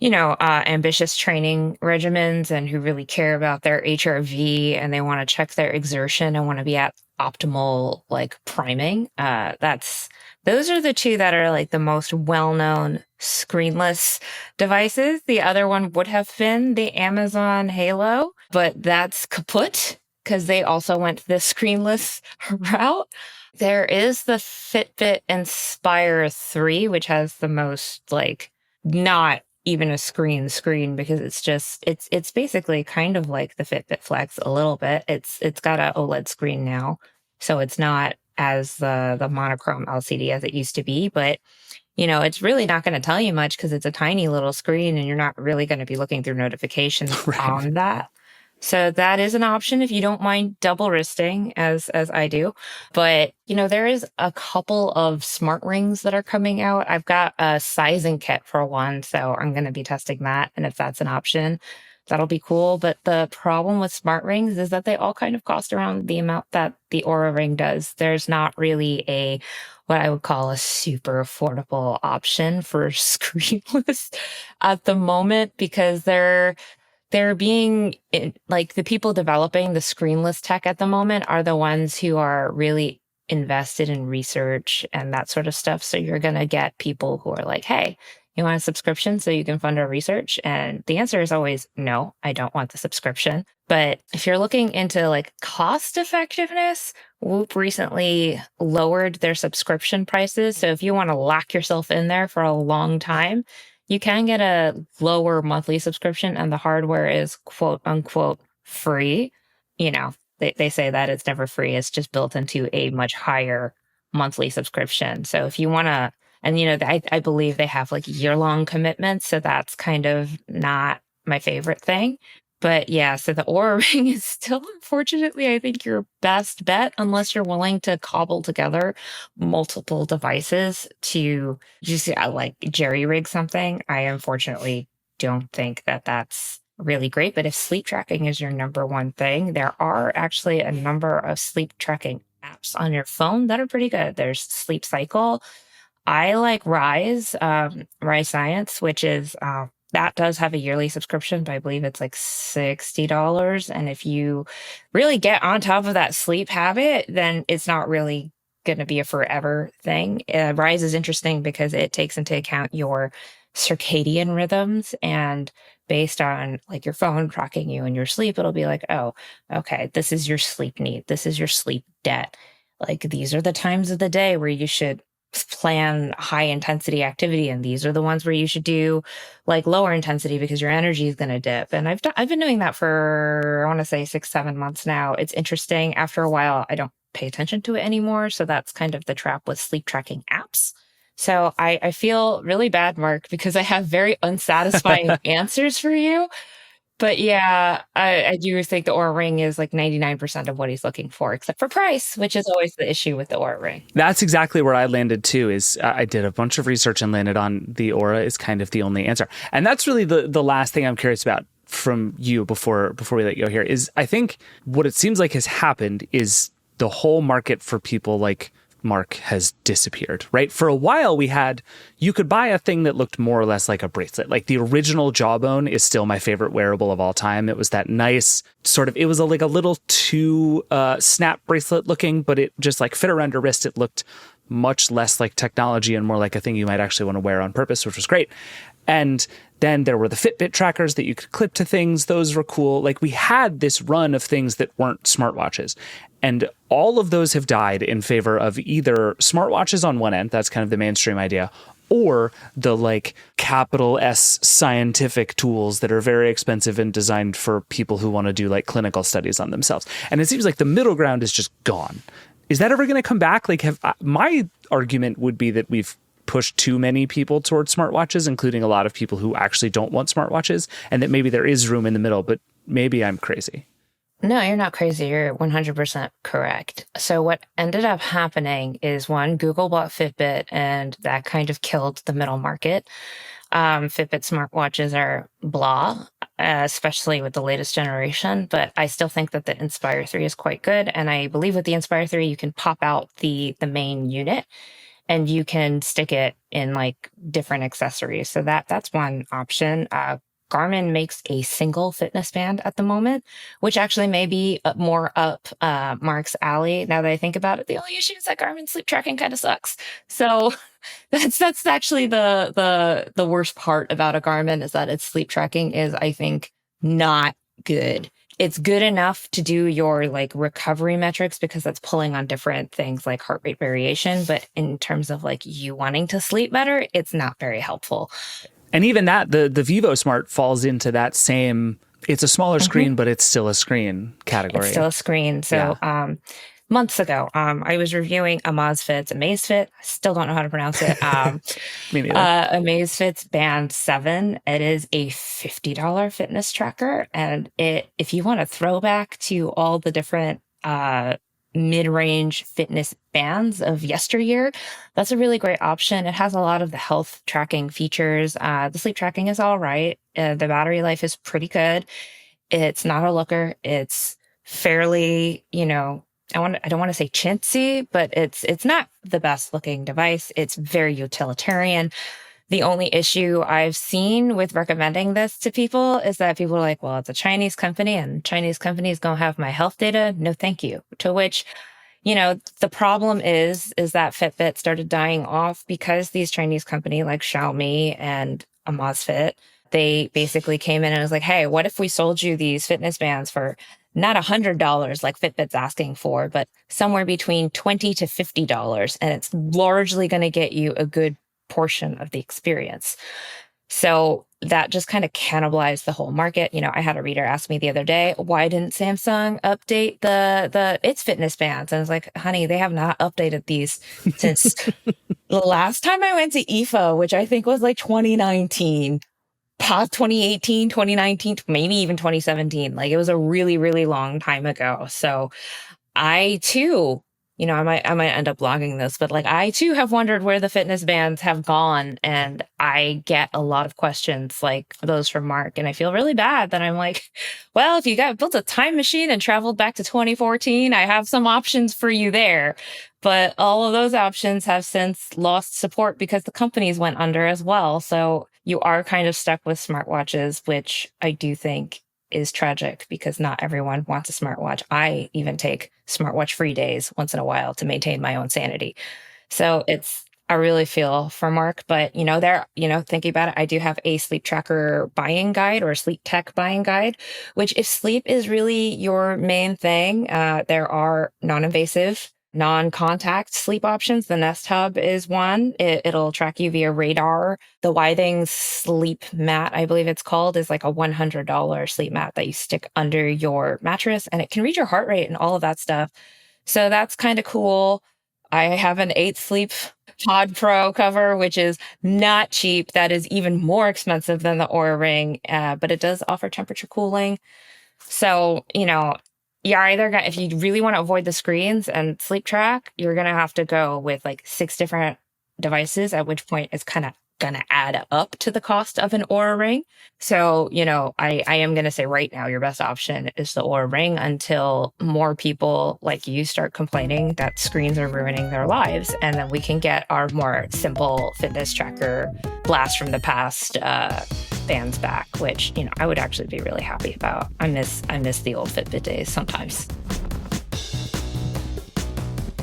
ambitious training regimens and who really care about their HRV and they want to check their exertion and want to be at optimal like priming. Those are the two that are like the most well-known screenless devices. The other one would have been the Amazon Halo, but that's kaput because they also went the screenless route. There is the Fitbit Inspire 3, which has the most like not even a screen because it's basically kind of like the Fitbit Flex a little bit. It's got an OLED screen now, so it's not as the monochrome LCD as it used to be, but it's really not going to tell you much because it's a tiny little screen and you're not really going to be looking through notifications on that. So that is an option if you don't mind double wristing as I do. But, there is a couple of smart rings that are coming out. I've got a sizing kit for one, so I'm going to be testing that. And if that's an option, that'll be cool. But the problem with smart rings is that they all kind of cost around the amount that the Oura Ring does. There's not really what I would call a super affordable option for screenless at the moment, because they're being like the people developing the screenless tech at the moment are the ones who are really invested in research and that sort of stuff. So you're going to get people who are like, hey, You want a subscription so you can fund our research? And the answer is always no, I don't want the subscription. But if you're looking into like cost effectiveness, Whoop recently lowered their subscription prices. So if you want to lock yourself in there for a long time, you can get a lower monthly subscription, and the hardware is quote unquote free. You know, they say that it's never free. It's just built into a much higher monthly subscription. So if you want to, and you know, I believe they have like year-long commitments. So that's kind of not my favorite thing. But yeah, so the Aura Ring is still, unfortunately, I think your best bet, unless you're willing to cobble together multiple devices to just like jerry rig something. I unfortunately don't think that that's really great. But if sleep tracking is your number one thing, there are actually a number of sleep tracking apps on your phone that are pretty good. There's Sleep Cycle. I like Rise Science, which is that does have a yearly subscription, but I believe it's like $60. And if you really get on top of that sleep habit, then it's not really going to be a forever thing. Rise is interesting because it takes into account your circadian rhythms, and based on like your phone tracking you and your sleep, it'll be like, oh, okay, this is your sleep need. This is your sleep debt. Like these are the times of the day where you should plan high intensity activity, and these are the ones where you should do like lower intensity because your energy is going to dip. And I've been doing that for, I want to say 6-7 months now. It's interesting. After a while, I don't pay attention to it anymore. So that's kind of the trap with sleep tracking apps. So I feel really bad, Mark, because I have very unsatisfying answers for you. But yeah, I do think the Aura Ring is like 99% of what he's looking for, except for price, which is always the issue with the Aura Ring. That's exactly where I landed too. Is I did a bunch of research and landed on the Aura is kind of the only answer. And that's really the last thing I'm curious about from you before we let you go here is I think what it seems like has happened is the whole market for people like Mark has disappeared, right? For a while you could buy a thing that looked more or less like a bracelet. Like the original Jawbone is still my favorite wearable of all time. It was that nice sort of, it was like a little too snap bracelet looking, but it just like fit around your wrist. It looked much less like technology and more like a thing you might actually want to wear on purpose, which was great. And then there were the Fitbit trackers that you could clip to things. Those were cool. Like we had this run of things that weren't smartwatches. And all of those have died in favor of either smartwatches on one end, that's kind of the mainstream idea, or the like capital S scientific tools that are very expensive and designed for people who want to do like clinical studies on themselves. And it seems like the middle ground is just gone. Is that ever going to come back? Like my argument would be that we've pushed too many people towards smartwatches, including a lot of people who actually don't want smartwatches, and that maybe there is room in the middle, but maybe I'm crazy. No, you're not crazy. You're 100% correct. So what ended up happening is one, Google bought Fitbit, and that kind of killed the middle market. Fitbit smartwatches are blah, especially with the latest generation, but I still think that the Inspire 3 is quite good. And I believe with the Inspire 3, you can pop out the main unit and you can stick it in like different accessories. So that's one option. Garmin makes a single fitness band at the moment, which actually may be more up Mark's alley. Now that I think about it, the only issue is that Garmin sleep tracking kind of sucks. So that's actually the worst part about a Garmin is that its sleep tracking is, I think, not good. It's good enough to do your like recovery metrics because that's pulling on different things like heart rate variation. But in terms of like you wanting to sleep better, it's not very helpful. And even that, the Vivo Smart falls into that same, it's a smaller screen, but it's still a screen category. It's still a screen. So months ago, I was reviewing Amazfit's Amazfit. I still don't know how to pronounce it. Me neither. Amazfit's Band 7. It is a $50 fitness tracker. And if you want a throwback to all the different mid-range fitness bands of yesteryear, that's a really great option. It has a lot of the health tracking features. The sleep tracking is all right. The battery life is pretty good. It's not a looker. It's fairly, I don't want to say chintzy, but it's not the best looking device. It's very utilitarian. The only issue I've seen with recommending this to people is that people are like, well, it's a Chinese company and Chinese companies don't have my health data. No, thank you. To which, the problem is that Fitbit started dying off because these Chinese company like Xiaomi and Amazfit, they basically came in and was like, hey, what if we sold you these fitness bands for not $100 like Fitbit's asking for, but somewhere between $20 to $50. And it's largely going to get you a good portion of the experience. So that just kind of cannibalized the whole market. I had a reader ask me the other day, why didn't Samsung update its fitness bands? And I was like, honey, they have not updated these since the last time I went to IFA, which I think was like 2019, 2018, 2019, maybe even 2017. Like it was a really, really long time ago. So I too, I might end up blogging this, but like I too have wondered where the fitness bands have gone. And I get a lot of questions like those from Mark. And I feel really bad that I'm like, well, if you built a time machine and traveled back to 2014, I have some options for you there. But all of those options have since lost support because the companies went under as well. So you are kind of stuck with smartwatches, which I do think is tragic because not everyone wants a smartwatch. I even take smartwatch free days once in a while to maintain my own sanity. So I really feel for Mark, but thinking about it, I do have a sleep tracker buying guide or a sleep tech buying guide, which if sleep is really your main thing, there are non-invasive, non-contact sleep options. The Nest Hub is one. It'll track you via radar. The Withings sleep mat, I believe it's called, is like a $100 sleep mat that you stick under your mattress, and it can read your heart rate and all of that stuff. So that's kind of cool. I have an 8 Sleep Pod Pro cover, which is not cheap. That is even more expensive than the Oura Ring, but it does offer temperature cooling. So, you're either if you really want to avoid the screens and sleep track, you're going to have to go with like 6 different devices, at which point it's kind of going to add up to the cost of an Oura Ring. So, I am going to say right now, your best option is the Oura Ring until more people like you start complaining that screens are ruining their lives. And then we can get our more simple fitness tracker blast from the past bands back, which, I would actually be really happy about. I miss the old Fitbit days sometimes.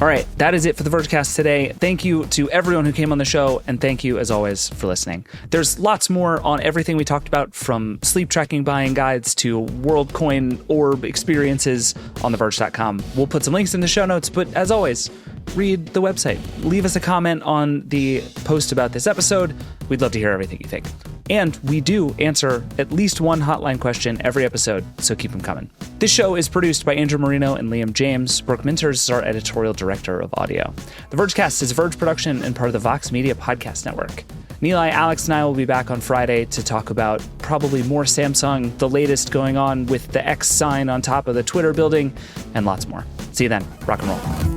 All right, that is it for the Vergecast today. Thank you to everyone who came on the show, and thank you, as always, for listening. There's lots more on everything we talked about, from sleep tracking buying guides to Worldcoin orb experiences on theverge.com. We'll put some links in the show notes, but as always, read the website. Leave us a comment on the post about this episode. We'd love to hear everything you think. And we do answer at least one hotline question every episode, so keep them coming. This show is produced by Andrew Marino and Liam James. Brooke Minters is our editorial director of audio. The Vergecast is a Verge production and part of the Vox Media Podcast Network. Nilay, Alex, and I will be back on Friday to talk about probably more Samsung, the latest going on with the X sign on top of the Twitter building, and lots more. See you then. Rock and roll.